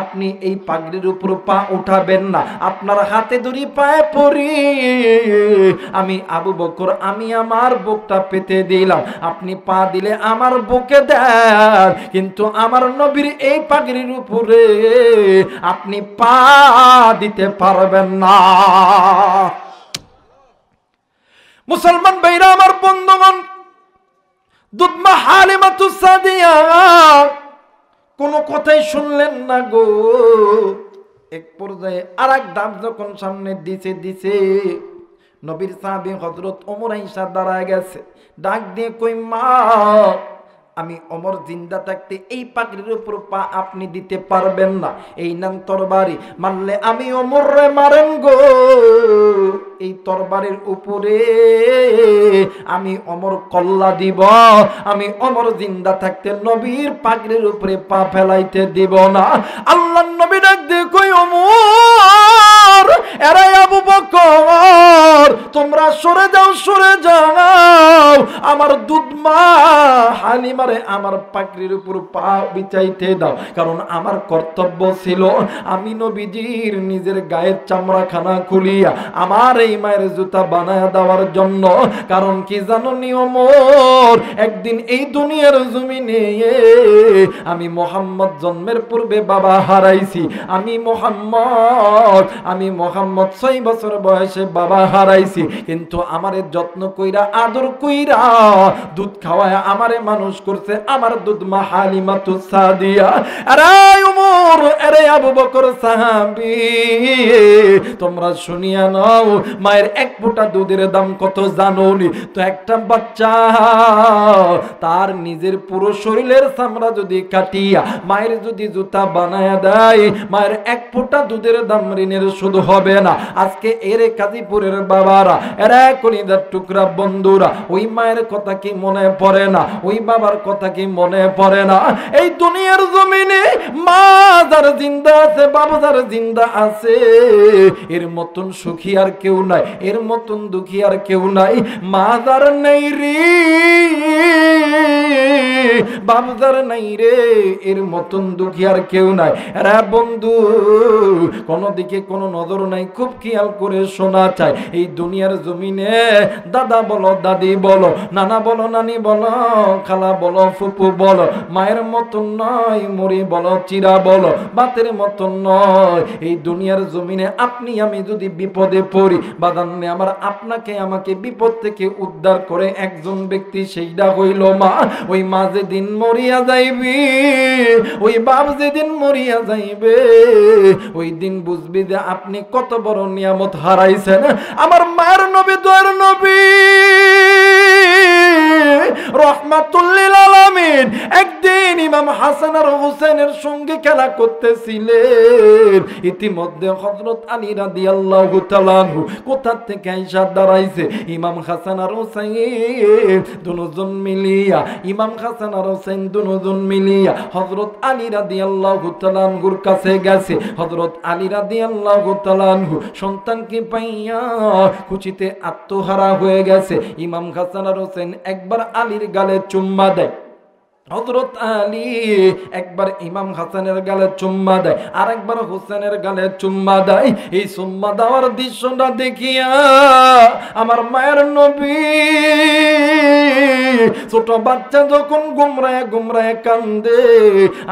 আপনি এই পাগড়ির উপর পা উঠাবেন না, আপনার হাতে ধরি পায়ে পড়ি। আমি আবু বকর, আমি আমার বুকটা পেতে দিলাম, আপনি পা দিলে আমার বুকে দেন, কিন্তু আমার নবীর এই পাগড়ির উপরে আপনি পা দিতে পারবেন না। মুসলমান ভাইরা আমার বন্ধুগণ, দুধমা হালিমাতুস সাদিয়া কোন কথাই শুনলেন না গো। এক পর্যায়ে আরেক ডাব যখন সামনে দিছে নবীর সাহাবী হযরত ওমর আয়েশা দাঁড়ায় গেছে। ডাক দিয়ে কই, মা, আমি ওমর জিন্দা থাকতে এই পাগড়ির উপর পা আপনি দিতে পারবেন না। এই নাম তরবারি, মারলে আমি ওমরে মারেন গো। এই তরবারির উপরে আমি ওমর কল্লা দিব, আমি ওমর জিন্দা থাকতে নবীর পাগড়ির উপরে পা ফেলাইতে দিব না। আল্লাহর নবী ডাক দিয়ে কই, ওমর, এরে আবু বকর, তোমরা সরে যাও, সরে যাও, আমার দুধমা মা হালিমারে আমার পাকড়ির উপর পা বিছাইতে দাও, কারণ আমার কর্তব্য ছিল আমি নবীজির নিজের গায়ের চামড়াখানা খুলিয়া আমার এই মায়ের জুতা বানায় দেওয়ার জন্য। কারণ কি জানো নিয়ম, একদিন এই দুনিয়ার জমিনে আমি মোহাম্মদ জন্মের পূর্বে বাবা হারাইছি, আমি মোহাম্মদ 6 বছর বয়সে বাবা হারাইছি, কিন্তু আমারে যত্ন কইরা আদর কইরা দুধ খাওয়ায় আমারে মানুষ করছে আমার দুধ মা হালিমাতুস সাদিয়া। আরে ওমর, আরে আবু বকর সাহাবী, তোমরা শুনিয়া নাও মায়ের এক ফোঁটা দুধের দাম কত জানো নি? তো একটা বাচ্চা তার নিজের পুরো শরীরের চামড়া যদি কাটিয়া মায়ের যদি জুতা বানায়া দেয়, মায়ের এক ফোঁটা দুধের দাম ঋণের শোধ হবে না। আজকে এর কাজীপুরের বাবারা, এরা কলিজার টুকরা বন্ধুরা, ওই মায়ের কথা কি মনে পড়ে না? ওই বাবার কথা কি মনে পড়ে না? এই দুনিয়ার জমিনে মা যার জিন্দা আছে, বাবা যার জিন্দা আছে, এর মতন সুখী আর কেউ নাই, এর মতন দুঃখী আর কেউ নাই। মা যার নেই রে, বাবা যার নাই রে, এর মতন দুঃখী আর কেউ নাই। রে বন্ধু, কোন দিকে কোনো নজর নাই, খুব খেয়াল করে শোনা চাই। এই দুনিয়ার জমিনে দাদা বলো, দাদি বলো, নানা বলো, নানি বলো, খালা বলো, ফুপু বলো, মায়ের মতন নয়, মুড়ি বলো, চিরা বলো, বাতের মতন নয়। এই দুনিয়ার জমিনে আপনি আমি যদি বিপদে পড়ি, বাদান্নে আমার আপনাকে আমাকে বিপদ থেকে উদ্ধার করে একজন ব্যক্তি, সেইটা হইল মা। ওই মা যেদিন মরিয়া যাইবি, ওই বাপ যেদিন মরিয়া যাইবে, ওই দিন বুঝবি যে আপনি কত বড় নিয়ামত হারাইছেন। আমার মায়ের নবী, দয়ার নবী রহমাতুল লিল আলামিন একদিন ইমাম হাসান আর হুসাইনের সঙ্গে খেলা করতেছিলেন। ইতিমধ্যে হযরত আলী রাদিয়াল্লাহু তাআলা আনহু কোথা থেকে আইসা দাঁড়াইছে। ইমাম হাসান আর হুসাইন দুজন মিলিয়া, ইমাম হাসান আর হুসাইন দুজন মিলিয়া হযরত আলী রাদিয়াল্লাহু তাআলা আনহুর কাছে গেছে। হযরত আলী রাদিয়াল্লাহু তাআলা আনহু সন্তানকে পাইয়া খুশিতে আত্মহারা হয়ে গেছে। ইমাম হাসান আর হুসাইন একবার আলীর গালে চুম্মা দেয়, হযরত আলী একবার ইমাম হাসানের গালে চুম্মা দেয়, আর একবার হোসেনের গালে চুম্মা দেয়। এই চুম্মা দেওয়ার দৃশ্যটা দেখিয়া আমার মায়ের নবী ছোট বাচ্চা যখন গুমরায় গুমরায় কান্দে,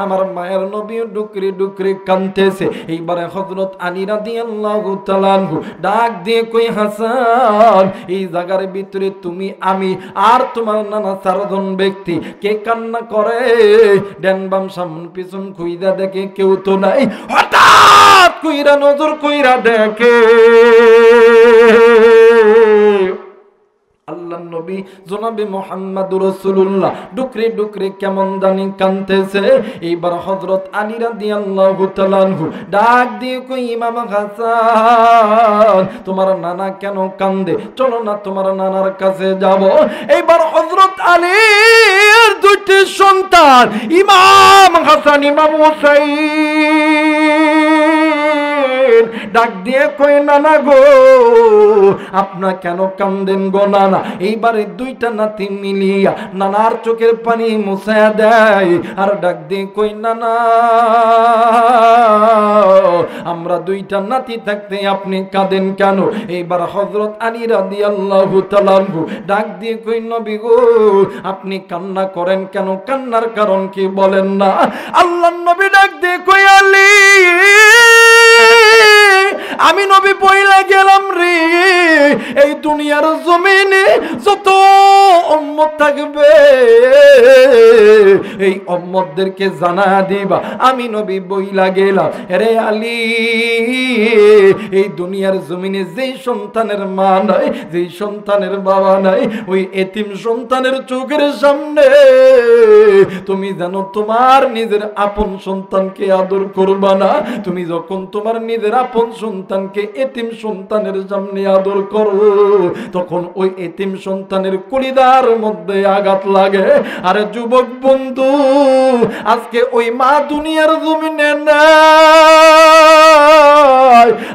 আমার মায়ের নবী ডুকরি ডুকরি কাঁদতেছে। এইবারে হযরত আলী রাদিয়াল্লাহু তাআলা আনহু ডাক দিয়ে কই, হাসান, এই জায়গার ভিতরে তুমি, আমি আর তোমার নানা 4 জন ব্যক্তি, কে কান্না করে? ডান বাম সামন পিছন খুইরা দেখে কেউ তো নাই। হঠাৎ কইরা নজর কইরা দেখে আল্লাহর নবী জনাবে মুহাম্মদুর রাসূলুল্লাহ ডুকরে ডুকরে কেমন জানি কাঁদতেছে। এইবার হযরত আলী রাদিয়াল্লাহু তাআলা আনহু ডাক দিয়ে কই, ইমাম হাসান, তোমার নানা কেন কান্দে? চলো না তোমার নানার কাছে যাব। এইবার হযরত আলীর 2টি সন্তান, ইমাম হাসান, ইমাম হুসাইন, ডাক দিয়ে কই, নানা গো, আপনা কেন কান্দেন গো নানা? এইবারে 2টা নাতি মিলিয়া নানার চোখের পানি মুছায়া দেয়, আর ডাক দিয়ে কই, নানা, আমরা 2টা নাতি থাকতে আপনি কাঁদেন কেন? এইবার হযরত আলী রাদিয়াল্লাহু তাআলা আনহু ডাক দিয়ে কই, নবী গো, আপনি কান্না করেন কেন? কান্নার কারণ কি বলেন না? আল্লাহর নবী ডাক দিয়ে কই, আলী, আমি নবী পয়লা গেলাম রে, এই দুনিয়ার জমিনে যত উম্মত থাকবে এই উম্মতদেরকে জানা দিবা আমি নবী বইলা গেলাম। রে আলী, এই দুনিয়ার জমিনে যেই সন্তানের মা নাই, যেই সন্তানের বাবা নাই, ওই এতিম সন্তানের চোখের সামনে তুমি জানো তোমার নিজের আপন সন্তানকে আদর করবা না। তুমি যখন তোমার নিজের আপন সন্তান সন্তানকে এতিম সন্তানের সামনে আদর করো, তখন ওই এতিম সন্তানের কলিদার মধ্যে আঘাত লাগে। আরে যুবক বন্ধু, আজকে ওই মা দুনিয়ার জমিনে নাই,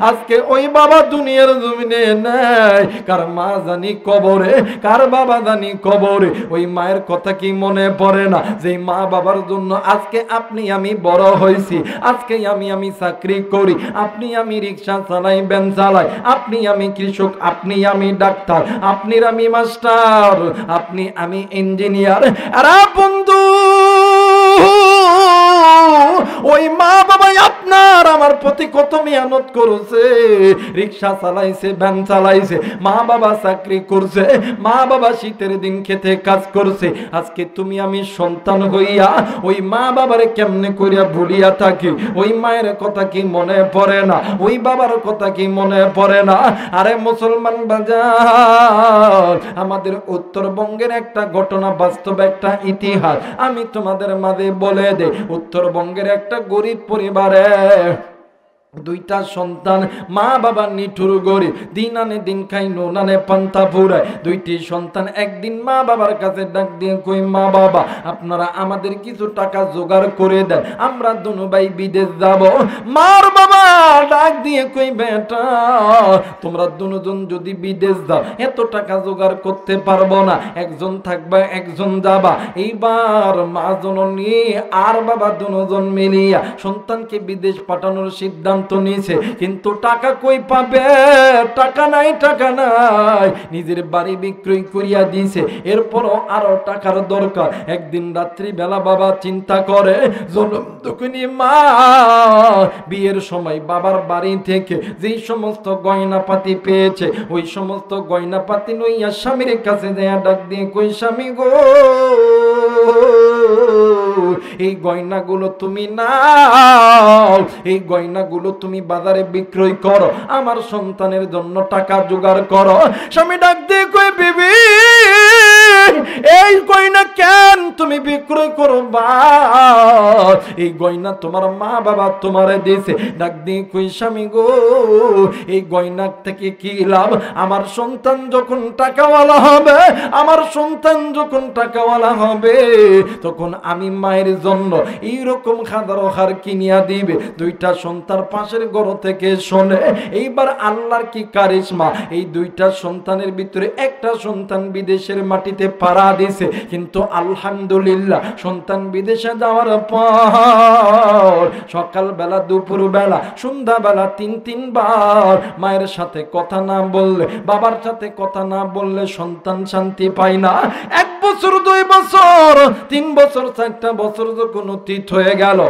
আজকে ওই বাবা দুনিয়ার জমিনে নাই। কার মা জানি কবরে, কার বাবা জানি কবরে। ওই মায়ের কথা কি মনে পড়ে না? যে মা বাবার জন্য আজকে আপনি আমি বড় হয়েছি, আজকে আমি চাকরি করি, আপনি আমি রিক্সা চালাই, ভ্যান চালাই, আপনি আমি কৃষক, আপনি আমি ডাক্তার, আপনি আমি মাস্টার, আপনি আমি ইঞ্জিনিয়ার। আরে বন্ধু, ওই মা বাবাই আপনার আমার প্রতি কত মেহনত করেছে, রিক্সা চালাইছে, ভ্যান চালাইছে, মা বাবা চাকরি করছে, মা বাবা শীতের দিন খেতে কাজ করছে। আজকে তুমি আমি সন্তান হইয়া ওই মা বাবারে কেমনে করিয়া ভুলিয়া থাকি? ওই মায়ের কথা কি মনে পড়ে না? ওই বাবার কথা কি মনে পড়ে না? আরে মুসলমান বাজার, আমাদের উত্তরবঙ্গের একটা ঘটনা, বাস্তব একটা ইতিহাস আমি তোমাদের মাঝে বলে দে। উত্তরবঙ্গের একটা গরিব পরিবারে দুইটা সন্তান, মা বাবা নিঠুর গরিব, দিন আনে দিন খাই, নুন আনে পান্তা ফুরায়। দুইটি সন্তান একদিন মা বাবার কাছে ডাক দিয়ে কই, মা বাবা আপনারা আমাদের কিছু টাকা জোগাড় করে দেন, আমরা দুনো ভাই বিদেশ যাব। মার বাবা ডাক দিয়ে কই, বেটা তোমরা দুজন যদি বিদেশ যাও এত টাকা জোগাড় করতে পারবো না, একজন থাকবা একজন যাবা। এইবার মা জননী আর বাবা দুজন মিলিয়া সন্তানকে বিদেশ পাঠানোর সিদ্ধান্ত নিয়েছে, কিন্তু টাকা কই পাবে? টাকা নাই, টাকা নাই। নিজের বাড়ি বিক্রয় করিয়া দিয়েছে, এরপরও আরো টাকার দরকার। একদিন রাত্রি বেলা বাবা চিন্তা করে, জনম দুঃখিনী মা বিয়ের সময় বাবার বাড়ি থেকে যেই সমস্ত গয়নাপাতি পেয়েছে, ওই সমস্ত গয়নাপাতি লইয়া স্বামীর কাছে দেয়া ডাক দিয়ে কই, স্বামী গো এই গয়নাগুলো তুমি নাও, এই গয়নাগুলো তুমি বাজারে বিক্রয় করো, আমার সন্তানের জন্য টাকা জোগাড় করো। স্বামী ডাক দিয়ে কই, বিবি এই গয়না কেন তুমি বিক্রয় করো? বা এই গয়না তোমার মা বাবা তোমারে দিয়েছে। ডাক দিয়ে কই, স্বামী গো এই গয়না থেকে কি লাভ? আমার সন্তান যখন টাকাওয়ালা হবে, আমার সন্তান যখন টাকাওয়ালা হবে, তখন আমি মায়ের জন্য এইরকম খাদারো হার কিনিয়া দিবে। দুইটা সন্তান পাশের ঘর থেকে শোনে। এইবার আল্লাহর কি কারিশমা, এই দুইটা সন্তানের ভিতরে একটা সন্তান বিদেশের মাটিতে পাড়া দিছে। কিন্তু আলহামদুলিল্লাহ সন্তান বিদেশে যাওয়ার পর সকালবেলা, দুপুর বেলা, সন্ধ্যা বেলা তিনবার মায়ের সাথে কথা না বললে, বাবার সাথে কথা না বললে সন্তান শান্তি পায় না। 1 বছর, 2 বছর, 3 বছর, 4টা বছর যখন অতীত হয়ে গেল,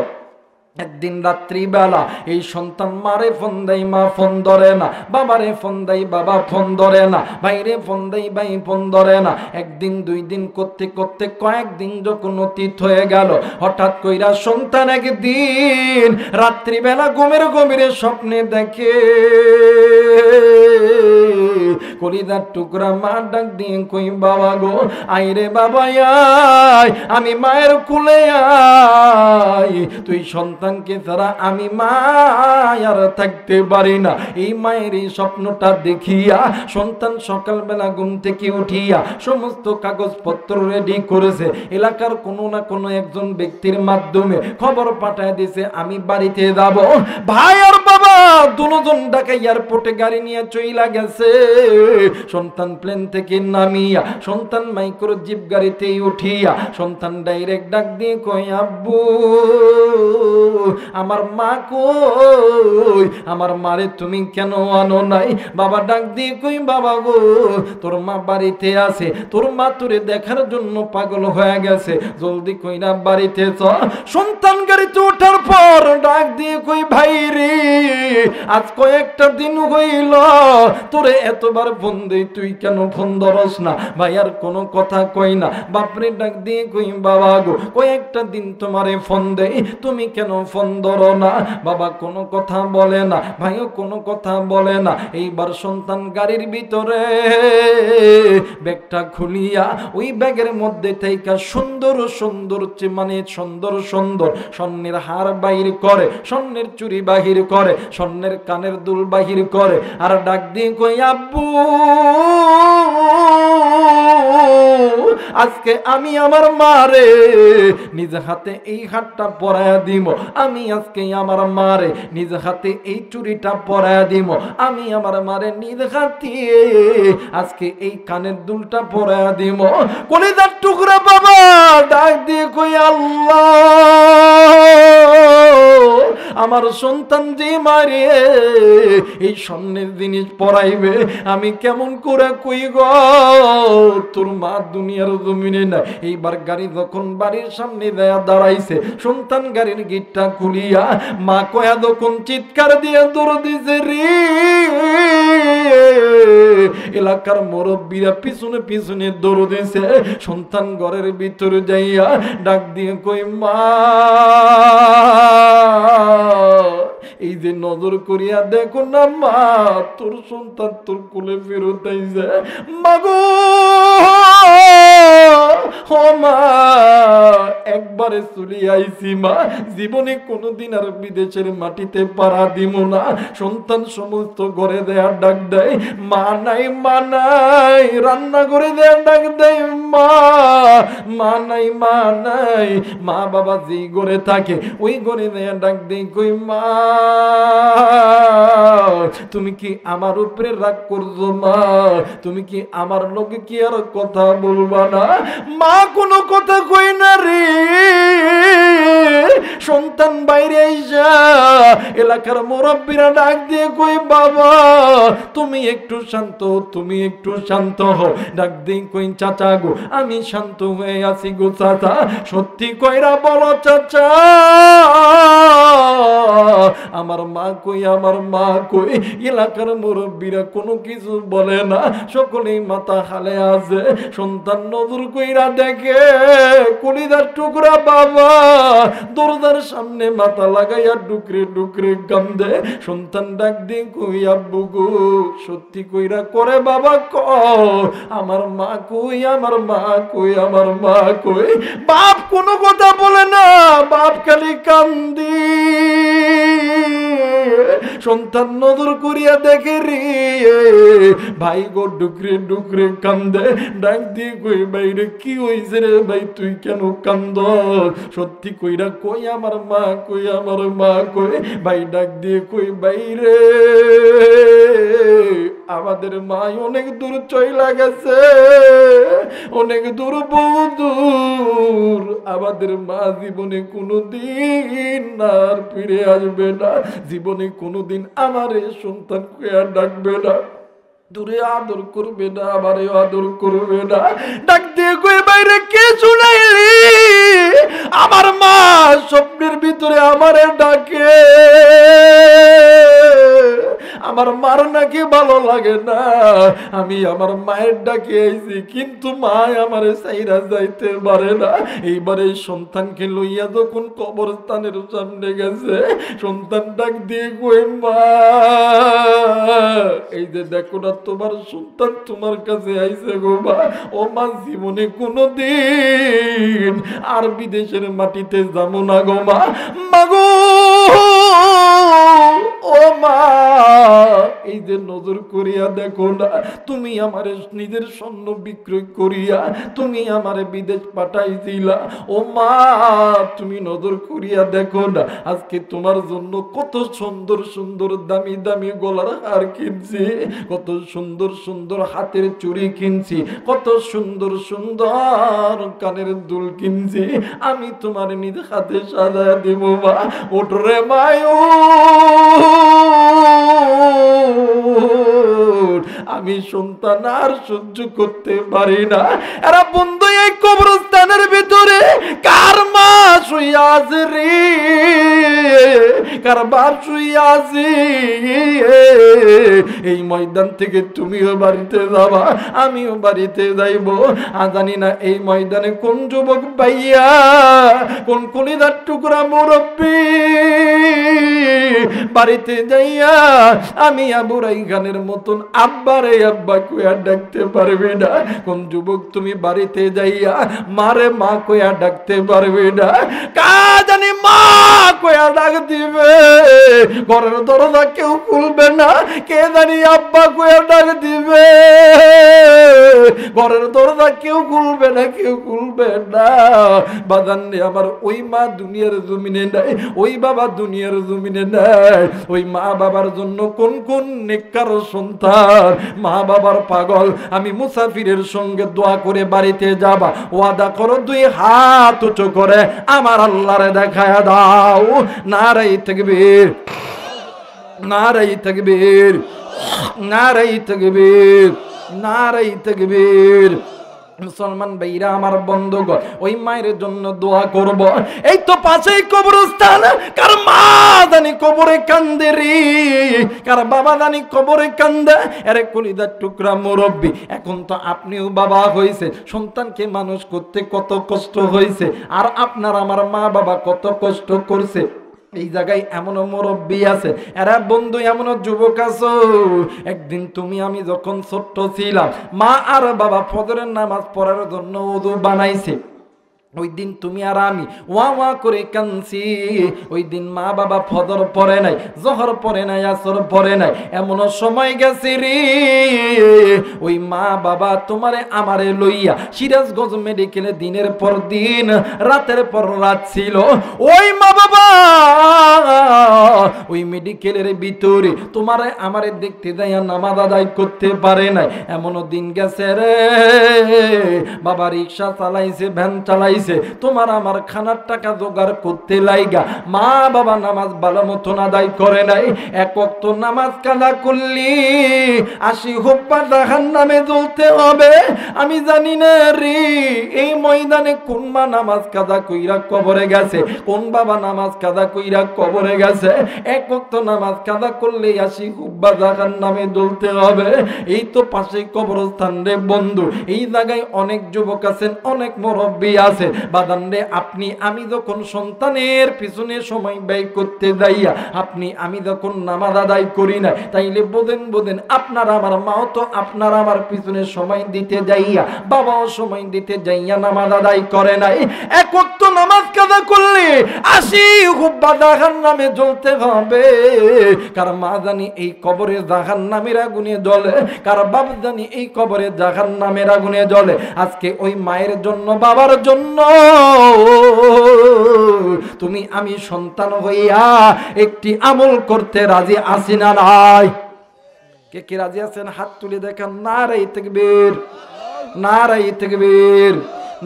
একদিন রাত্রি বেলা এই সন্তান মারে ফোন দেয়, মা ফোন ধরে না, বাবারে ফোন দেয়, বাবা ফোন ধরে না, ভাইরে ফোন দেয়, ভাই ফোন ধরে না। একদিন 2 দিন করতে করতে কয়েকদিন যখন অতীত হয়ে গেল, হঠাৎ কইরা সন্তান একদিন রাত্রিবেলা গভীরে স্বপ্নে দেখে, কলিজার টুকরা মা ডাক দিয়ে কই, বাবা গো আইরে বাবা আয়, আমি মায়ের কোলে আয়, তুই সন্তানকে ছাড়া আমি মা আর থাকতে পারি না। এই মায়ের এই স্বপ্নটা দেখিয়া সন্তান সকালবেলা ঘুম থেকে উঠিয়া সমস্ত কাগজপত্র রেডি করেছে, এলাকার কোনো না কোনো একজন ব্যক্তির মাধ্যমে খবর পাঠায় দিয়েছে আমি বাড়িতে যাব। ভাই আর বাবা দুজন ঢাকা এয়ারপোর্টে গাড়ি নিয়ে চইলা গেছে। সন্তান প্লেন থেকে নামিয়া, সন্তান মাইক্রো জিপ গাড়িতে উঠিয়া সন্তান ডাইরেক্ট ডাক দিয়ে কই, আব্বু আমার মা কই, আমার মারে তুমি কেন আনো নাই? বাবা ডাক দিয়ে কই, বাবা গো তোর মা বাড়িতে আছে, তোর মা তোরে দেখার জন্য পাগল হয়ে গেছে, জলদি কইরা বাড়িতে চল। সন্তান গাড়িতে ওঠার পর ডাক দিয়ে কই, ভাই রে আজ কয়েকটা দিন হইল তোরে এতবার ফোন দেই, তুই কেন ফোন ধরস না? ভাই আর কোনো কথা কই না। বাপরে ডাক দিয়ে কই, বাবা গো কয়েকটা দিন তোমারে ফোন দেই, তুমি কেন ফোন ফোন ধরো না, বাবা কোনো কথা বলে না, ভাইও কোনো কথা বলে না। এইবার সন্তান গাড়ির ভিতরে ব্যাগটা খুলিয়া ওই ব্যাগের মধ্যে থেকে সুন্দর সুন্দর মানে সুন্দর সুন্দর স্বর্ণের হার বাহির করে, স্বর্ণের চুড়ি বাহির করে, স্বর্ণের কানের দুল বাহির করে, আর ডাক দিয়ে কই আব্বু আজকে আমি আমার মারে নিজ হাতে এই হারটা পরায়া দিব, আমি আজকে আমার মারে নিজ হাতে এই চুড়িটা পরায়া দিব, আমি আমার মারে নিজ হাতে আজকে এই কানের দুলটা পরায়া দিব। কলিজার টুকরা বাবা ডাক দিয়ে কই আল্লাহ আমার সন্তান যে মারে এই স্বর্ণের জিনিস পরাইবে, আমি কেমন করে কই গো তোর মা দুনিয়ার জমিনে না। এইবার গাড়ি যখন বাড়ির সামনে দাঁড়াইছে, সন্তান গাড়ির গেটটা খুলিয়া মা কয়া যখন চিৎকার দিয়ে দৌড় দিছে রে, এলাকার মুরব্বীরা পিছনে পিছনে দৌড় দিছে। সন্তান ঘরের ভিতরে যাইয়া ডাক দিয়ে কই মা এই যে নজর করিয়া দেখো না মা তোর সন্তান তোর কোলে ফেরত আইছে। মাগো ও মা একবারে চলে আইছি মা, জীবনে কোনোদিন আর বিদেশের মাটিতে পাড়া দিব না। সন্তান সমস্ত ঘরে দেয়া ডাক দেয় মা নাই, মা নাই, রান্না করে দেয়া ডাক দেয় মা, মা নাই, মা নাই। মা বাবা যেই ঘরে থাকে ওই ঘরে দেয়া ডাক দেয় কই মা তুমি কি আমার উপরে রাগ করছো মা, তুমি কি আমার লোকে কি আর কথা বলবা না? মা কোনো কথা কই না রে। সন্তান বাইরে আইসা এলাকার মুরব্বীরা ডাক দিয়ে কই বাবা তুমি একটু শান্ত, তুমি একটু শান্ত হও। ডাক দিয়ে কই চাচা গো আমি শান্ত হয়ে আছি গো চাচা, সত্যি কইরা বলো চাচা আমার মা কই, আমার মা কই? এলাকার মুরব্বীরা কোনো কিছু বলে না, সকলেই মাথা হালে আছে। সন্তান নজর কইরা দেখে কলিজার টুকরা বাবা দরজার সামনে মাথা লাগাইয়া ডুকরে ডুকরে কান্দে। সন্তান ডাক দিয়ে কই আব্বু গো সত্যি কইরা করে বাবা ক আমার মা কই, আমার মা কই, আমার মা কই? বাপ কোনো কথা বলে না, বাপ খালি কান্দি। সন্তান নজর করিয়া দেখে রে ভাই গো ডুকরে ডুকরে কান্দে। ডাক দিয়ে কই বাইরে কি হইছে রে ভাই তুই কেন কান্দ? সত্যি কইরা কই আমার মা কই, আমার মা কই? ভাই ডাক দিয়ে কই বাইরে আমাদের মা অনেক দূর চইলা গেছে, অনেক দূর, বহু দূর। আমাদের মা জীবনে কোনোদিন আর ফিরে আসবে না, জীবনে কোনোদিন আমার এই সন্তান আর ডাকবে না, দূরে আদর করবে না, আমারে আদর করবে না। ডাক দিয়ে কই বাইরে কে শুনাইলি আমার মা স্বপ্নের ভিতরে আমারে ডাকে, আমার মার নাকি ভালো লাগে না, আমি আমার মায়ের ডাকে আইছি কিন্তু মা আমারে চাইরা যাইতে পারে না। এইবারে সন্তানকে লইয়া যখন কবরস্থানের সামনে গেছে, সন্তান ডাক দিয়ে কই মা এই যে দেখো না তোমার সন্তান তোমার কাছে আইছে গো মা। ও মা জীবনে কোনোদিন আর বিদেশের মাটিতে যাবো না গো মা। মাগো ও মা এই যে নজর করিয়া দেখো না, তুমি আমার নিজের স্বর্ণ বিক্রয় করিয়া তুমি আমার বিদেশ পাঠাইছিলা। ও মা তুমি নজর করিয়া দেখো না, আজকে তোমার জন্য কত সুন্দর সুন্দর দামি দামি গলার হার কিনছি, কত সুন্দর সুন্দর হাতের চুড়ি কিনছি, কত সুন্দর সুন্দর কানের দুল কিনছি, আমি তোমার নিজ হাতে সাজায় দিব মা। ওঠরে মায়ো আমি সন্তান আর সহ্য করতে পারি না। এরা বন্ধু এই কবরস্থানের ভিতরে কার মা শুইয়া আছে রে, কার বাপ শুইয়া আছে? এই ময়দান থেকে তুমিও বাড়িতে যাবা, আমিও বাড়িতে যাইব। জানি না এই ময়দানে কোন যুবক ভাইয়া, কোন কলিজার টুকরা মুরব্বী বাড়িতে যাইয়া আমি আবু রাইহানের মতন আব্বারে আব্বা কইয়া ডাকতে পারবে না। কোন যুবক তুমি বাড়িতে যাইয়া মারে মা কইয়া ডাকতে পারবে না, কা জানি মা কইয়া ডাক দিবে, ঘরের দরজা কেউ খুলবে না, কে জানি আব্বা কইয়া ডাক দিবে, ঘরের দরজা কেউ খুলবে না, কেউ খুলবে না। বাজান রে আমার, ওই মা দুনিয়ার জমিনে নাই, ওই বাবা দুনিয়ার জমিনে নাই। ওই মা বাবার জন্য কোন কোন নেককার সন্তান মা বাবার পাগল। আমি মুসাফিরের সঙ্গে দোয়া করে বাড়িতে যাবা, ওয়াদা করো দুই হাত উঁচু করে আমার আল্লাহরে দেখায়া দাও। নারাই তাকবীর, নারাই তাকবীর, নারাই তাকবীর, নারাই তাকবীর। মুসলমান ভাইরা আমার বন্ধুগণ, ওই মায়ের জন্য দোয়া করব। এই তো পাশেই কবরস্থান, কার মা জানি কবরে কান্দে রে, কার বাবা জানি কবরে কান্দে। আরে কলিজার টুকরা মুরব্বী, এখন তো আপনিও বাবা হয়েছে, সন্তানকে মানুষ করতে কত কষ্ট হয়েছে, আর আপনার আমার মা বাবা কত কষ্ট করছে। এই জায়গায় এমনও মুরব্বী আছে, এরা বন্ধু এমনও যুবক আছো, একদিন তুমি আমি যখন ছোট্ট ছিলাম, মা আর বাবা ফজরের নামাজ পড়ার জন্য ওযু বানাইছে। ওই দিন তুমি আর আমি ওয়া ওয়া করে কাঁদছি। ওই দিন মা বাবা ফজর পড়ে নাই, জোহর পড়ে নাই, আসর পড়ে নাই, এমনও সময় গেছে রে, ওই মা বাবা তোমারে আমারে লইয়া সিরাজগঞ্জ মেডিকেলে দিনের পর দিন রাতের পর রাত ছিল। ওই মা বাবা ওই মেডিকেলের ভিতরে তোমারে আমারে দেখতে যাইয়া নামাজ আদায় করতে পারে নাই, এমনও দিন গেছে রে। বাবা রিক্সা চালাইছে, ভ্যান চালাইছে, তোমার আমার খানার টাকা জোগাড় করতে লাইগা মা বাবা নামাজ ভালো মতন আদায় করে নাই। এক ওয়াক্ত নামাজ কাজা করলি 80 হুপ্পা জাহান্নামে জ্বলতে হবে। আমি জানি না রে এই ময়দানে কোন মা নামাজ কাজা কইরা কবরে গেছে, কোন বাবা নামাজ কাজা কইরা কবরে গেছে। এক ওয়াক্ত নামাজ কাজা করলে 80 হুপ্পা জাহান্নামে জ্বলতে হবে। এই তো পাশে কবরস্থান রে বন্ধু, এই জায়গায় অনেক যুবক আছেন, অনেক মুরব্বী আছে। বাদান রে, আপনি আমি যখন সন্তানের পিছনে সময় ব্যয় করতে যাইয়া আপনি আমি যখন নামাজ আদায় করি না, তাইলে বোঝেন আপনার আমার মাও তো আপনার আমার পিছনে সময় দিতে যাইয়া, বাবাও সময় দিতে যাইয়া নামাজ আদায় করে নাই। এক ওয়াক্ত নামাজ কাজা করলে 80 হুপ্পা জাহান্নামে জ্বলতে হবে। কার মা জানি এই কবরে জাহান্নামের আগুনে জ্বলে, কার বাপ জানি এই কবরে জাহান্নামের আগুনে জ্বলে। আজকে ওই মায়ের জন্য, বাবার জন্য তুমি আমি সন্তান হইয়া একটি আমল করতে রাজি আছি না নাই? কে কে রাজি আছেন হাত তুলে দেখান। নারায়ে তাকবীর, নারায়ে তাকবীর,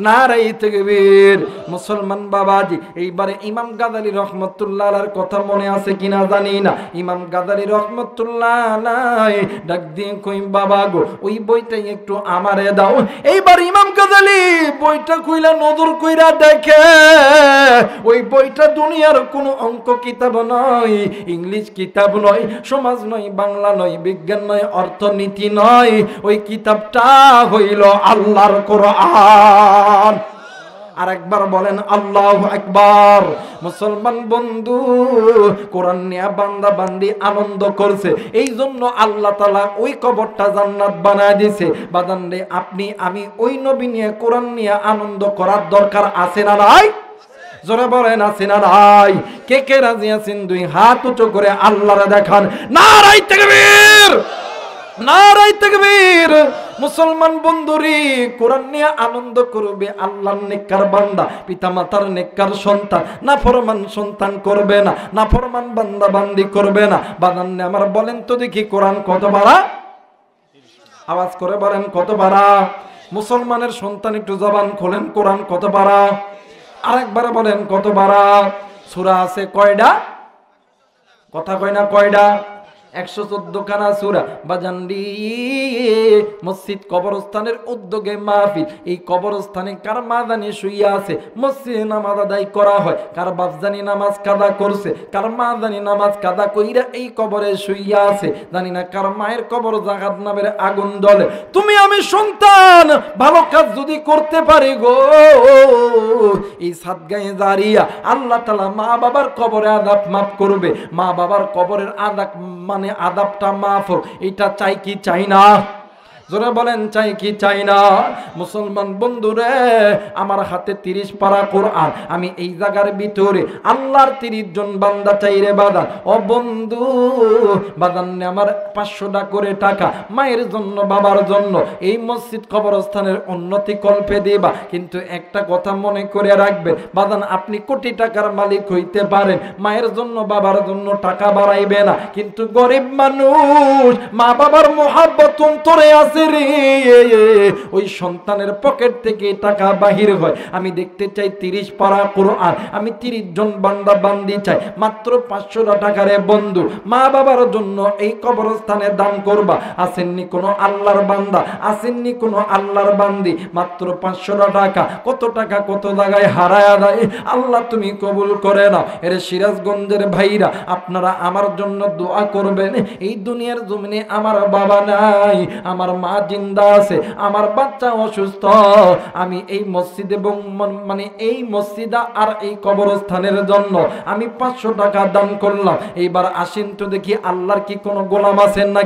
নারায়ে তাকবীর। মুসলমান বাবাজি, এইবারে ইমাম গাজালি রহমতুল্লাহ আলাইহির কথা মনে আছে কিনা জানি না। ইমাম গাজালি রহমতুল্লাহ আলাইহি ডাক দিয়ে কই, বাবা গো ওই বইটাই একটু আমারে দাও। এইবার ইমাম গাজালি বইটা কইলা নজর কইরা দেখে, ওই বইটা দুনিয়ার কোনো অঙ্ক কিতাব নয়, ইংলিশ কিতাব নয়, সমাজ নয়, বাংলা নয়, বিজ্ঞান নয়, অর্থনীতি নয়, ওই কিতাবটা হইল আল্লাহর কোরআন। আর একবার বলেন আল্লাহু আকবার। মুসলমান বন্ধু, কোরআন নিয়ে বান্দা বান্দি আনন্দ করছে, এই জন্য আল্লাহ তাআলা ওই কবরটা জান্নাত বানায় দিয়েছে। বাদান রে, আপনি আমি ওই নবী নিয়ে, কোরআন নিয়ে আনন্দ করার দরকার আছে না নাই? জোরে বলেন আছে না নাই? কে কে রাজি আছেন দুই হাত উঁচু করে আল্লাহরে দেখান। নারায়ে তাকবীর, নারায়ে তাকবীর। মুসলমান বন্ধুরি, কোরআন নিয়ে আনন্দ করবে আল্লাহর নেককার বান্দা, পিতা মাতার নেককার সন্তান, নাফরমান সন্তান করবে না, নাফরমান বান্দা বান্দি করবে না। বাদান্নে আমার বলেন তো দেখি, কোরআন কত বারা? আওয়াজ করে বলেন কত বারা? মুসলমানের সন্তান একটু জবান খোলেন, কোরআন কত বারা? আরেকবার বলেন কত বারা? সূরা আছে কয়টা? কথা কয় না কয়টা? 114 খানা সূরা বাজানডি। মসজিদ কবরস্থানের উদ্যোগে মাহফিল। এই কবরস্থানে কার মা জানি শুইয়া আছে, মসজিদে নামাজ আদায় করা হয়, কার বাপ জানি নামাজ কাদা করছে, কার মা জানি নামাজ কাদা কইরা এই কবরে শুইয়া আছে, জানি না কার মায়ের কবর জাহান্নামের আগুন জ্বলে। তুমি আমি সন্তান ভালো কাজ যদি করতে পারি গো, এই সাদগায়ে জারিয়া আল্লাহ তাআলা মা বাবার কবরে আযাব মাফ করবে। মা বাবার কবরের আযাব মানে আযাবটা মাফ হোক, এটা চাই কি চাই না? জোরে বলেন চাই কি চাই না? মুসলমান বন্ধুরে, আমার হাতে 30 পারা কোরআন, আমি এই জায়গার ভিতরে আল্লাহর 30 জন বান্দা চাই রে বাদান। ও বন্ধু বাদান, আমার 500টা করে টাকা মায়ের জন্য বাবার জন্য এই মসজিদ কবরস্থানের উন্নতি কল্পে দিবা। কিন্তু একটা কথা মনে করে রাখবেন বাদান, আপনি কোটি টাকার মালিক হইতে পারেন, মায়ের জন্য বাবার জন্য টাকা বাড়াইবে না। কিন্তু গরিব মানুষ, মা বাবার মোহাব্বত অন্তরে আছে রে, ওই সন্তানের পকেট থেকে টাকা বাহির হয়। আমি দেখতে চাই 30 পারা কোরআন, আমি 30 জন বান্দা বান্দি চাই, মাত্র 500 টাকারে বন্ধু মা বাবার জন্য এই কবরস্থানে দান করবা। আসেননি কোনো আল্লাহর বান্দা, আসেননি কোনো আল্লাহর বান্দি, মাত্র 500 টাকা। কত টাকা কত জায়গায় হারায়া দেয়, আল্লাহ তুমি কবুল করে নাও। এর সিরাজগঞ্জের ভাইরা, আপনারা আমার জন্য দোয়া করবেন। এই দুনিয়ার জমিনে আমার বাবা নাই, আমার মা জিন্দা আছে, আমার বাচ্চা অসুস্থ, আমি এই মসজিদ এবং মানে এই মসজিদা আর এই কবরস্থানের জন্য আমি 500 টাকা দান করলাম। এইবার আসেন তো দেখি আল্লাহর কি কোনো গোলাম আছেন নাকি?